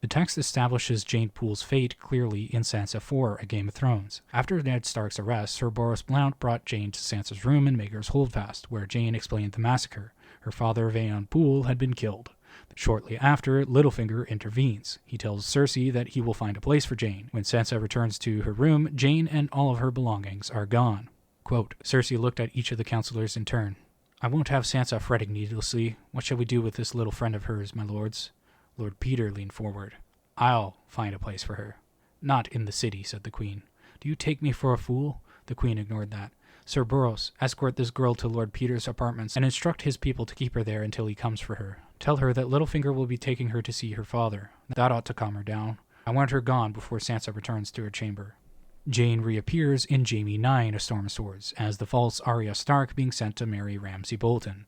The text establishes Jeyne Poole's fate clearly in Sansa 4, A Game of Thrones. After Ned Stark's arrest, Sir Boros Blount brought Jeyne to Sansa's room in Maegor's Holdfast, where Jeyne explained the massacre. Her father, Vayon Poole, had been killed. Shortly after, Littlefinger intervenes. He tells Cersei that he will find a place for Jeyne. When Sansa returns to her room, Jeyne and all of her belongings are gone. Quote, Cersei looked at each of the counselors in turn. I won't have Sansa fretting needlessly. What shall we do with this little friend of hers, my lords? Lord Peter leaned forward. I'll find a place for her. Not in the city, said the Queen. Do you take me for a fool? The Queen ignored that. Sir Boros, escort this girl to Lord Peter's apartments and instruct his people to keep her there until he comes for her. Tell her that Littlefinger will be taking her to see her father. That ought to calm her down. I want her gone before Sansa returns to her chamber. Jeyne reappears in Jaime 9, A Storm of Swords, as the false Arya Stark being sent to marry Ramsay Bolton.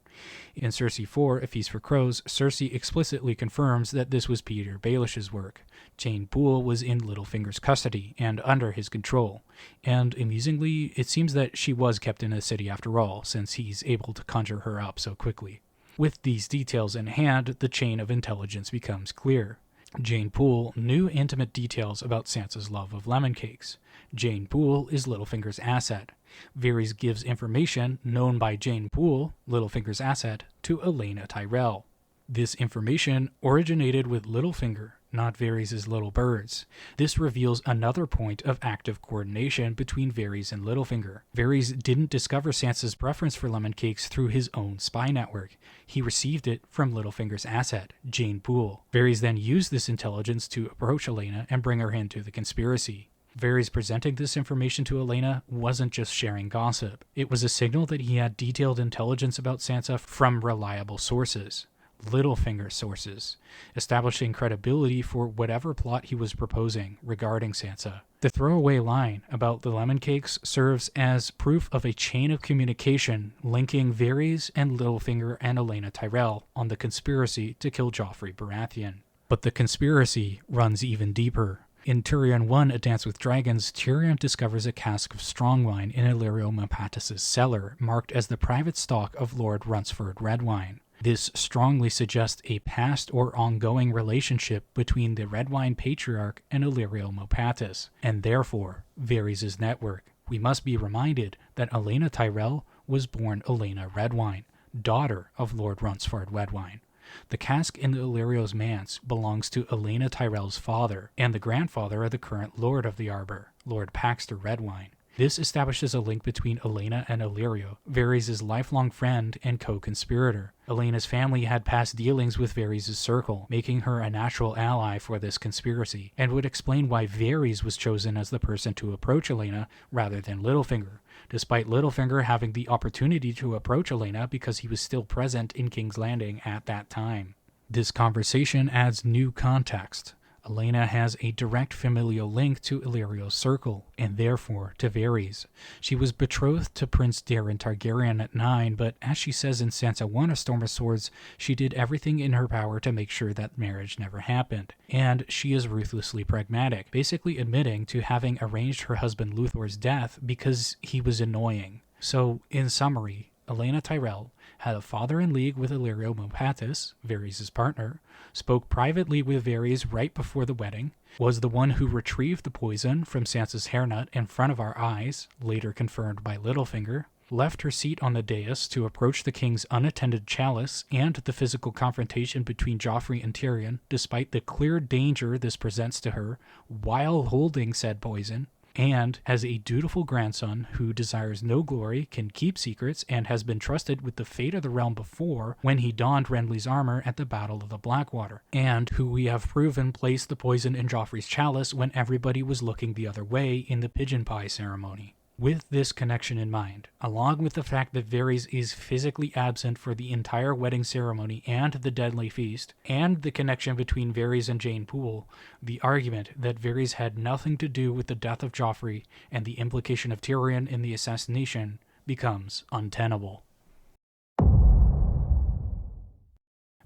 In Cersei 4, A Feast for Crows, Cersei explicitly confirms that this was Peter Baelish's work. Jeyne Poole was in Littlefinger's custody and under his control, and amusingly, it seems that she was kept in a city after all, since he's able to conjure her up so quickly. With these details in hand, the chain of intelligence becomes clear. Jeyne Poole knew intimate details about Sansa's love of lemon cakes. Jeyne Poole is Littlefinger's asset. Varys gives information known by Jeyne Poole, Littlefinger's asset, to Olenna Tyrell. This information originated with Littlefinger, not Varys' little birds. This reveals another point of active coordination between Varys and Littlefinger. Varys didn't discover Sansa's preference for lemon cakes through his own spy network. He received it from Littlefinger's asset, Jeyne Poole. Varys then used this intelligence to approach Olenna and bring her into the conspiracy. Varys presenting this information to Olenna wasn't just sharing gossip. It was a signal that he had detailed intelligence about Sansa from reliable sources. Littlefinger sources, establishing credibility for whatever plot he was proposing regarding Sansa. The throwaway line about the lemon cakes serves as proof of a chain of communication linking Varys and Littlefinger and Olenna Tyrell on the conspiracy to kill Joffrey Baratheon. But the conspiracy runs even deeper. In Tyrion 1, A Dance with Dragons, Tyrion discovers a cask of strong wine in Illyrio Mopatis's cellar, marked as the private stock of Lord Runsford Redwyne. This strongly suggests a past or ongoing relationship between the Redwyne patriarch and Illyrio Mopatis, and therefore Varys' network. We must be reminded that Olenna Tyrell was born Olenna Redwyne, daughter of Lord Runsford Redwyne. The cask in Illyrio's manse belongs to Olenna Tyrell's father, and the grandfather of the current Lord of the Arbor, Lord Paxter Redwyne. This establishes a link between Olenna and Illyrio, Varys' lifelong friend and co-conspirator. Olenna's family had past dealings with Varys' circle, making her a natural ally for this conspiracy, and would explain why Varys was chosen as the person to approach Olenna rather than Littlefinger, despite Littlefinger having the opportunity to approach Olenna because he was still present in King's Landing at that time. This conversation adds new context. Olenna has a direct familial link to Illyrio's circle, and therefore to Varys. She was betrothed to Prince Daemon Targaryen at 9, but as she says in Sansa 1, A Storm of Swords, she did everything in her power to make sure that marriage never happened. And she is ruthlessly pragmatic, basically admitting to having arranged her husband Luthor's death because he was annoying. So, in summary, Olenna Tyrell had a father in league with Illyrio Mopatis, Varys' partner, spoke privately with Varys right before the wedding, was the one who retrieved the poison from Sansa's hairnet in front of our eyes, later confirmed by Littlefinger, left her seat on the dais to approach the king's unattended chalice and the physical confrontation between Joffrey and Tyrion, despite the clear danger this presents to her, while holding said poison, and has a dutiful grandson who desires no glory, can keep secrets, and has been trusted with the fate of the realm before when he donned Renly's armor at the Battle of the Blackwater, and who we have proven placed the poison in Joffrey's chalice when everybody was looking the other way in the pigeon pie ceremony. With this connection in mind, along with the fact that Varys is physically absent for the entire wedding ceremony and the deadly feast, and the connection between Varys and Jeyne Poole, the argument that Varys had nothing to do with the death of Joffrey and the implication of Tyrion in the assassination becomes untenable.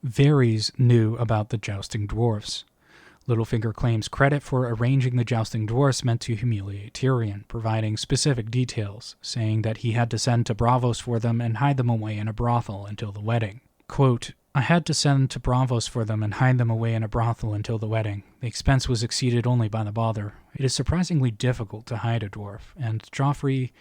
Varys knew about the jousting dwarfs. Littlefinger claims credit for arranging the jousting dwarfs meant to humiliate Tyrion, providing specific details, saying that he had to send to Braavos for them and hide them away in a brothel until the wedding. Quote, I had to send to Braavos for them and hide them away in a brothel until the wedding. The expense was exceeded only by the bother. It is surprisingly difficult to hide a dwarf, and Joffrey,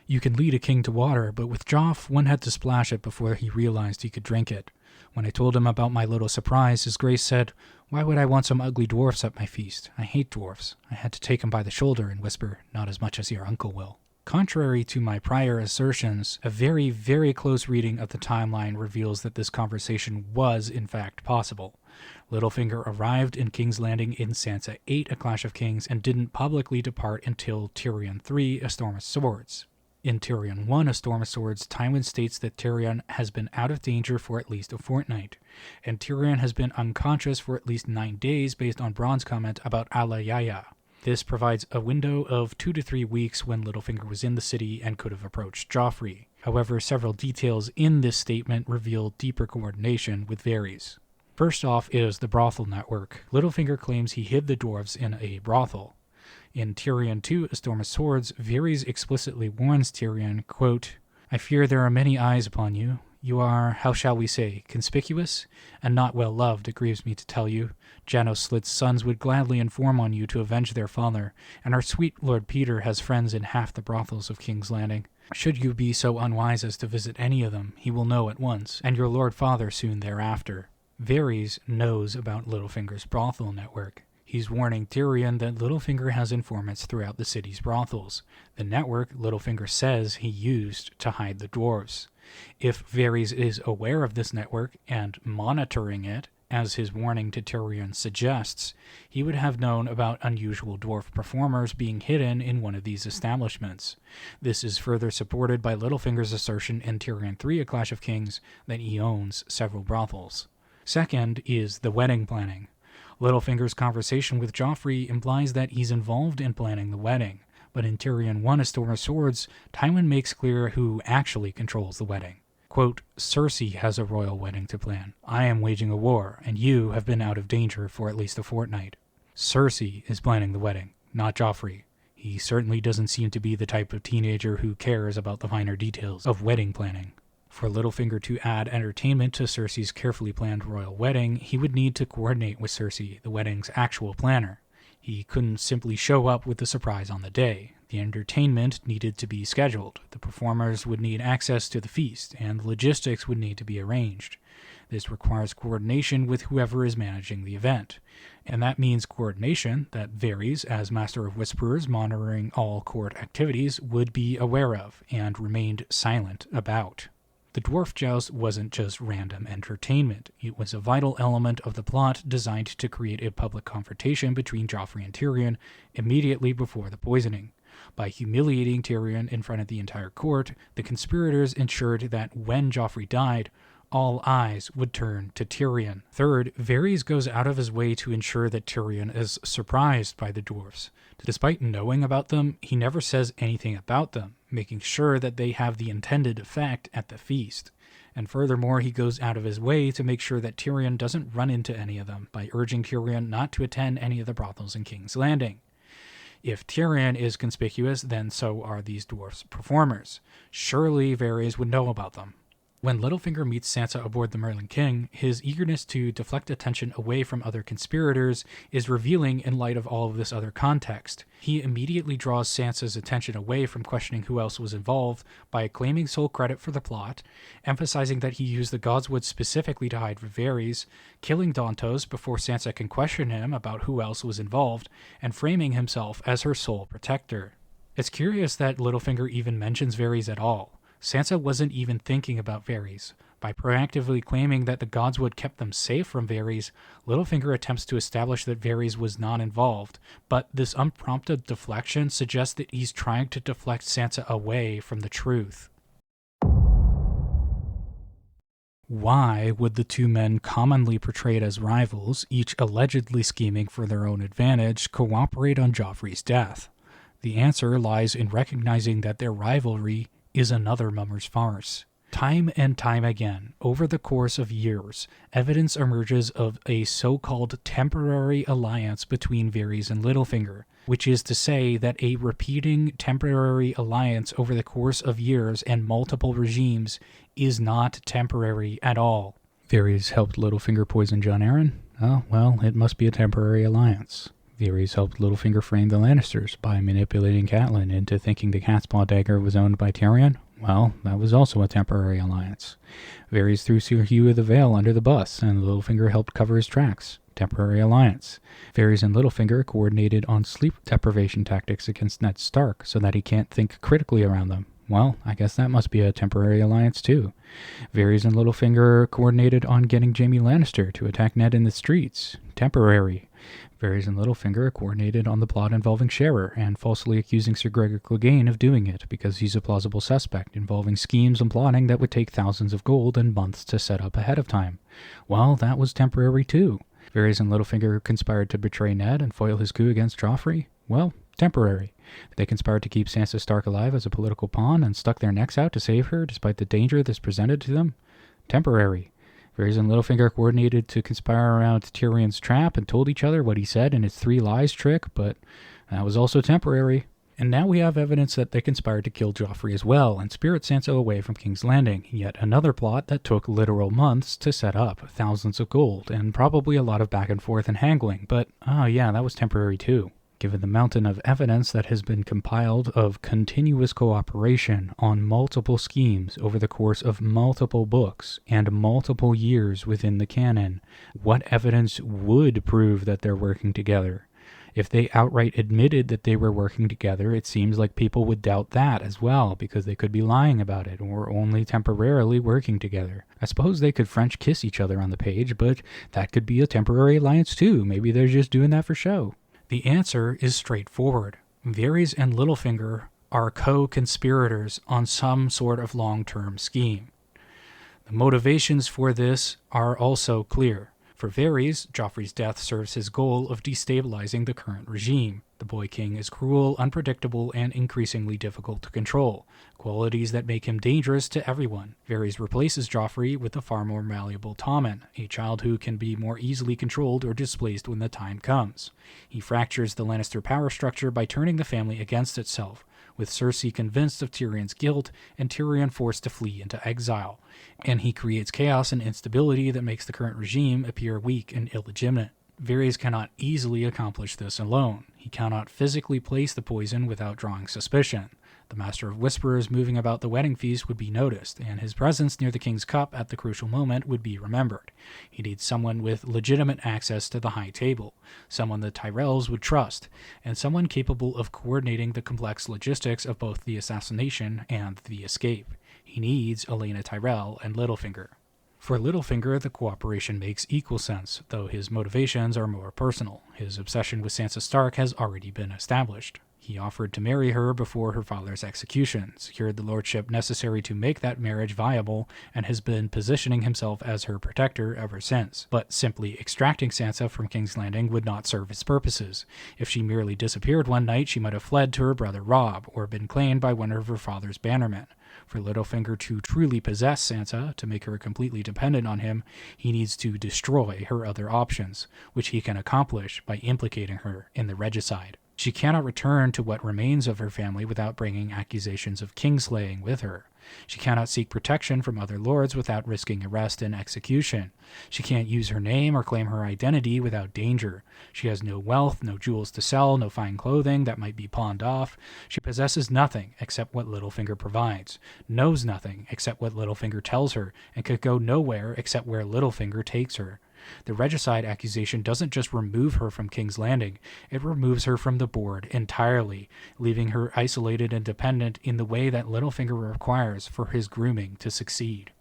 you can lead a king to water, but with Joff, one had to splash it before he realized he could drink it. When I told him about my little surprise, his grace said, why would I want some ugly dwarfs at my feast? I hate dwarfs. I had to take him by the shoulder and whisper, not as much as your uncle will. Contrary to my prior assertions, a very, very close reading of the timeline reveals that this conversation was, in fact, possible. Littlefinger arrived in King's Landing in Sansa 8, A Clash of Kings, and didn't publicly depart until Tyrion 3, A Storm of Swords. In Tyrion 1, A Storm of Swords, Tywin states that Tyrion has been out of danger for at least a fortnight, and Tyrion has been unconscious for at least 9 days based on Bronn's comment about Alayaya. This provides a window of 2 to 3 weeks when Littlefinger was in the city and could have approached Joffrey. However, several details in this statement reveal deeper coordination with Varys. First off is the brothel network. Littlefinger claims he hid the dwarves in a brothel. In Tyrion 2, A Storm of Swords, Varys explicitly warns Tyrion, quote, I fear there are many eyes upon you. You are, how shall we say, conspicuous, and not well loved, it grieves me to tell you. Janos Slit's sons would gladly inform on you to avenge their father, and our sweet Lord Peter has friends in half the brothels of King's Landing. Should you be so unwise as to visit any of them, he will know at once, and your Lord Father soon thereafter. Varys knows about Littlefinger's brothel network. He's warning Tyrion that Littlefinger has informants throughout the city's brothels, the network Littlefinger says he used to hide the dwarves. If Varys is aware of this network and monitoring it, as his warning to Tyrion suggests, he would have known about unusual dwarf performers being hidden in one of these establishments. This is further supported by Littlefinger's assertion in Tyrion 3, A Clash of Kings, that he owns several brothels. Second is the wedding planning. Littlefinger's conversation with Joffrey implies that he's involved in planning the wedding, but in Tyrion 1, A Storm of Swords, Tywin makes clear who actually controls the wedding. Quote, Cersei has a royal wedding to plan. I am waging a war, and you have been out of danger for at least a fortnight. Cersei is planning the wedding, not Joffrey. He certainly doesn't seem to be the type of teenager who cares about the finer details of wedding planning. For Littlefinger to add entertainment to Cersei's carefully planned royal wedding, he would need to coordinate with Cersei, the wedding's actual planner. He couldn't simply show up with the surprise on the day. The entertainment needed to be scheduled, the performers would need access to the feast, and logistics would need to be arranged. This requires coordination with whoever is managing the event. And that means coordination that Varys, as Master of Whisperers monitoring all court activities, would be aware of and remained silent about. The dwarf joust wasn't just random entertainment. It was a vital element of the plot designed to create a public confrontation between Joffrey and Tyrion immediately before the poisoning. By humiliating Tyrion in front of the entire court, the conspirators ensured that when Joffrey died, all eyes would turn to Tyrion. Third, Varys goes out of his way to ensure that Tyrion is surprised by the dwarfs. Despite knowing about them, he never says anything about them, making sure that they have the intended effect at the feast. And furthermore, he goes out of his way to make sure that Tyrion doesn't run into any of them by urging Tyrion not to attend any of the brothels in King's Landing. If Tyrion is conspicuous, then so are these dwarfs' performers. Surely Varys would know about them. When Littlefinger meets Sansa aboard the Merlin King, his eagerness to deflect attention away from other conspirators is revealing in light of all of this other context. He immediately draws Sansa's attention away from questioning who else was involved by claiming sole credit for the plot, emphasizing that he used the Godswood specifically to hide Varys, killing Dontos before Sansa can question him about who else was involved, and framing himself as her sole protector. It's curious that Littlefinger even mentions Varys at all. Sansa wasn't even thinking about Varys. By proactively claiming that the Godswood kept them safe from Varys, Littlefinger attempts to establish that Varys was not involved, but this unprompted deflection suggests that he's trying to deflect Sansa away from the truth. Why would the two men commonly portrayed as rivals, each allegedly scheming for their own advantage, cooperate on Joffrey's death? The answer lies in recognizing that their rivalry is another mummer's farce. Time and time again, over the course of years, evidence emerges of a so-called temporary alliance between Varys and Littlefinger, which is to say that a repeating temporary alliance over the course of years and multiple regimes is not temporary at all. Varys helped Littlefinger poison Jon Arryn? Oh, well, it must be a temporary alliance. Varys helped Littlefinger frame the Lannisters by manipulating Catelyn into thinking the Catspaw dagger was owned by Tyrion? Well, that was also a temporary alliance. Varys threw Sir Hugh of the Vale under the bus, and Littlefinger helped cover his tracks. Temporary alliance. Varys and Littlefinger coordinated on sleep deprivation tactics against Ned Stark so that he can't think critically around them. Well, I guess that must be a temporary alliance too. Varys and Littlefinger coordinated on getting Jaime Lannister to attack Ned in the streets. Temporary. Varys and Littlefinger coordinated on the plot involving Sharer and falsely accusing Sir Gregor Clegane of doing it because he's a plausible suspect, involving schemes and plotting that would take thousands of gold and months to set up ahead of time. Well, that was temporary too. Varys and Littlefinger conspired to betray Ned and foil his coup against Joffrey? Well, temporary. They conspired to keep Sansa Stark alive as a political pawn and stuck their necks out to save her despite the danger this presented to them? Temporary. Varys and Littlefinger coordinated to conspire around Tyrion's trap and told each other what he said in his 3 lies trick, but that was also temporary. And now we have evidence that they conspired to kill Joffrey as well and spirit Sansa away from King's Landing, yet another plot that took literal months to set up, thousands of gold, and probably a lot of back and forth and haggling, but yeah, that was temporary too. Given the mountain of evidence that has been compiled of continuous cooperation on multiple schemes over the course of multiple books and multiple years within the canon, what evidence would prove that they're working together? If they outright admitted that they were working together, it seems like people would doubt that as well, because they could be lying about it or only temporarily working together. I suppose they could French kiss each other on the page, but that could be a temporary alliance too. Maybe they're just doing that for show. The answer is straightforward. Varys and Littlefinger are co-conspirators on some sort of long-term scheme. The motivations for this are also clear. For Varys, Joffrey's death serves his goal of destabilizing the current regime. The Boy King is cruel, unpredictable, and increasingly difficult to control, qualities that make him dangerous to everyone. Varys replaces Joffrey with the far more malleable Tommen, a child who can be more easily controlled or displaced when the time comes. He fractures the Lannister power structure by turning the family against itself, with Cersei convinced of Tyrion's guilt and Tyrion forced to flee into exile. And he creates chaos and instability that makes the current regime appear weak and illegitimate. Varys cannot easily accomplish this alone. He cannot physically place the poison without drawing suspicion. The Master of Whisperers moving about the wedding feast would be noticed, and his presence near the King's Cup at the crucial moment would be remembered. He needs someone with legitimate access to the High Table, someone the Tyrells would trust, and someone capable of coordinating the complex logistics of both the assassination and the escape. He needs Olenna Tyrell and Littlefinger. For Littlefinger, the cooperation makes equal sense, though his motivations are more personal. His obsession with Sansa Stark has already been established. He offered to marry her before her father's execution, secured the lordship necessary to make that marriage viable, and has been positioning himself as her protector ever since. But simply extracting Sansa from King's Landing would not serve his purposes. If she merely disappeared one night, she might have fled to her brother Robb, or been claimed by one of her father's bannermen. For Littlefinger to truly possess Sansa, to make her completely dependent on him, he needs to destroy her other options, which he can accomplish by implicating her in the regicide. She cannot return to what remains of her family without bringing accusations of kingslaying with her. She cannot seek protection from other lords without risking arrest and execution. She can't use her name or claim her identity without danger. She has no wealth, no jewels to sell, no fine clothing that might be pawned off. She possesses nothing except what Littlefinger provides, knows nothing except what Littlefinger tells her, and could go nowhere except where Littlefinger takes her. The regicide accusation doesn't just remove her from King's Landing, it removes her from the board entirely, leaving her isolated and dependent in the way that Littlefinger requires for his grooming to succeed.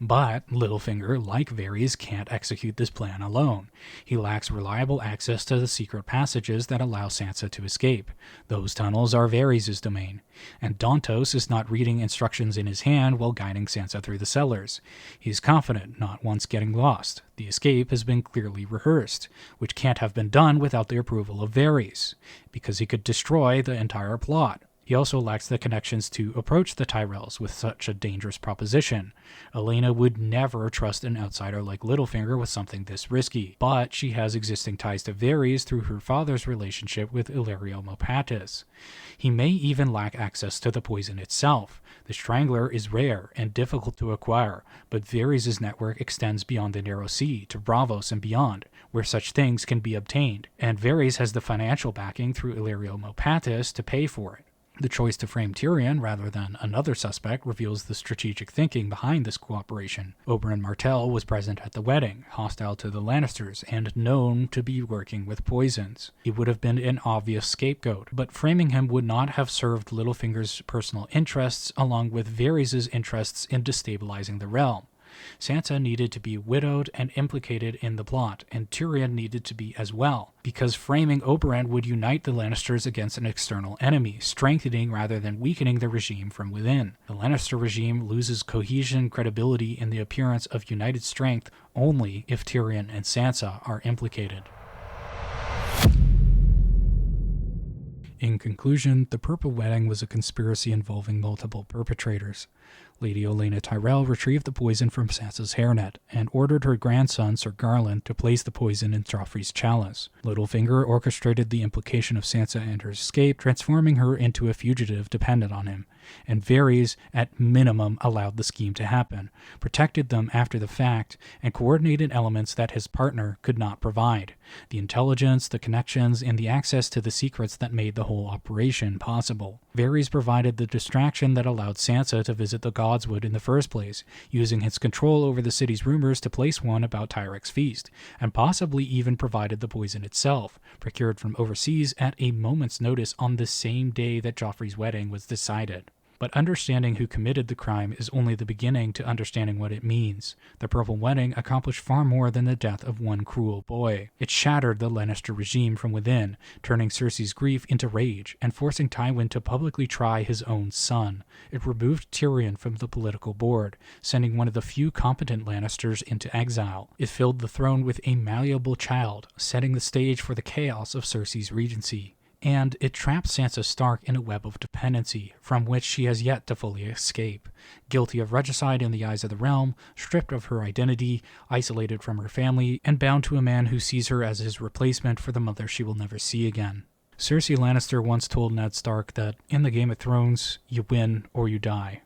But Littlefinger, like Varys, can't execute this plan alone. He lacks reliable access to the secret passages that allow Sansa to escape. Those tunnels are Varys' domain, and Dontos is not reading instructions in his hand while guiding Sansa through the cellars. He's confident, not once getting lost. The escape has been clearly rehearsed, which can't have been done without the approval of Varys, because he could destroy the entire plot. He also lacks the connections to approach the Tyrells with such a dangerous proposition. Olenna would never trust an outsider like Littlefinger with something this risky, but she has existing ties to Varys through her father's relationship with Illyrio Mopatis. He may even lack access to the poison itself. The Strangler is rare and difficult to acquire, but Varys' network extends beyond the Narrow Sea to Braavos and beyond, where such things can be obtained, and Varys has the financial backing through Illyrio Mopatis to pay for it. The choice to frame Tyrion rather than another suspect reveals the strategic thinking behind this cooperation. Oberyn Martell was present at the wedding, hostile to the Lannisters, and known to be working with poisons. He would have been an obvious scapegoat, but framing him would not have served Littlefinger's personal interests along with Varys' interests in destabilizing the realm. Sansa needed to be widowed and implicated in the plot, and Tyrion needed to be as well, because framing Oberyn would unite the Lannisters against an external enemy, strengthening rather than weakening the regime from within. The Lannister regime loses cohesion, credibility, and the appearance of united strength only if Tyrion and Sansa are implicated. In conclusion, the Purple Wedding was a conspiracy involving multiple perpetrators. Lady Olenna Tyrell retrieved the poison from Sansa's hairnet and ordered her grandson, Sir Garlan, to place the poison in Joffrey's chalice. Littlefinger orchestrated the implication of Sansa and her escape, transforming her into a fugitive dependent on him, and Varys, at minimum, allowed the scheme to happen, protected them after the fact, and coordinated elements that his partner could not provide: the intelligence, the connections, and the access to the secrets that made the whole operation possible. Varys provided the distraction that allowed Sansa to visit the Godswood in the first place, using his control over the city's rumors to place one about Tyrek's feast, and possibly even provided the poison itself, procured from overseas at a moment's notice on the same day that Joffrey's wedding was decided. But understanding who committed the crime is only the beginning to understanding what it means. The Purple Wedding accomplished far more than the death of one cruel boy. It shattered the Lannister regime from within, turning Cersei's grief into rage, and forcing Tywin to publicly try his own son. It removed Tyrion from the political board, sending one of the few competent Lannisters into exile. It filled the throne with a malleable child, setting the stage for the chaos of Cersei's regency. And it trapped Sansa Stark in a web of dependency, from which she has yet to fully escape. Guilty of regicide in the eyes of the realm, stripped of her identity, isolated from her family, and bound to a man who sees her as his replacement for the mother she will never see again. Cersei Lannister once told Ned Stark that, in the Game of Thrones, you win or you die.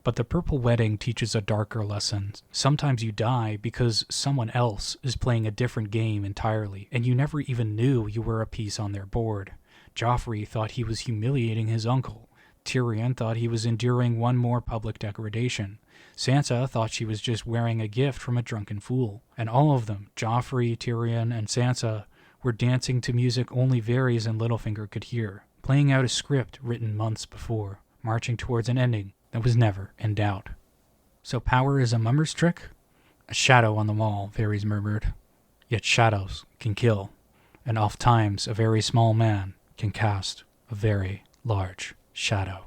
But the Purple Wedding teaches a darker lesson. Sometimes you die because someone else is playing a different game entirely, and you never even knew you were a piece on their board. Joffrey thought he was humiliating his uncle. Tyrion thought he was enduring one more public degradation. Sansa thought she was just wearing a gift from a drunken fool. And all of them, Joffrey, Tyrion, and Sansa, were dancing to music only Varys and Littlefinger could hear, playing out a script written months before, marching towards an ending that was never in doubt. So power is a mummer's trick? A shadow on the wall, Varys murmured. Yet shadows can kill, and oft times a very small man can cast a very large shadow.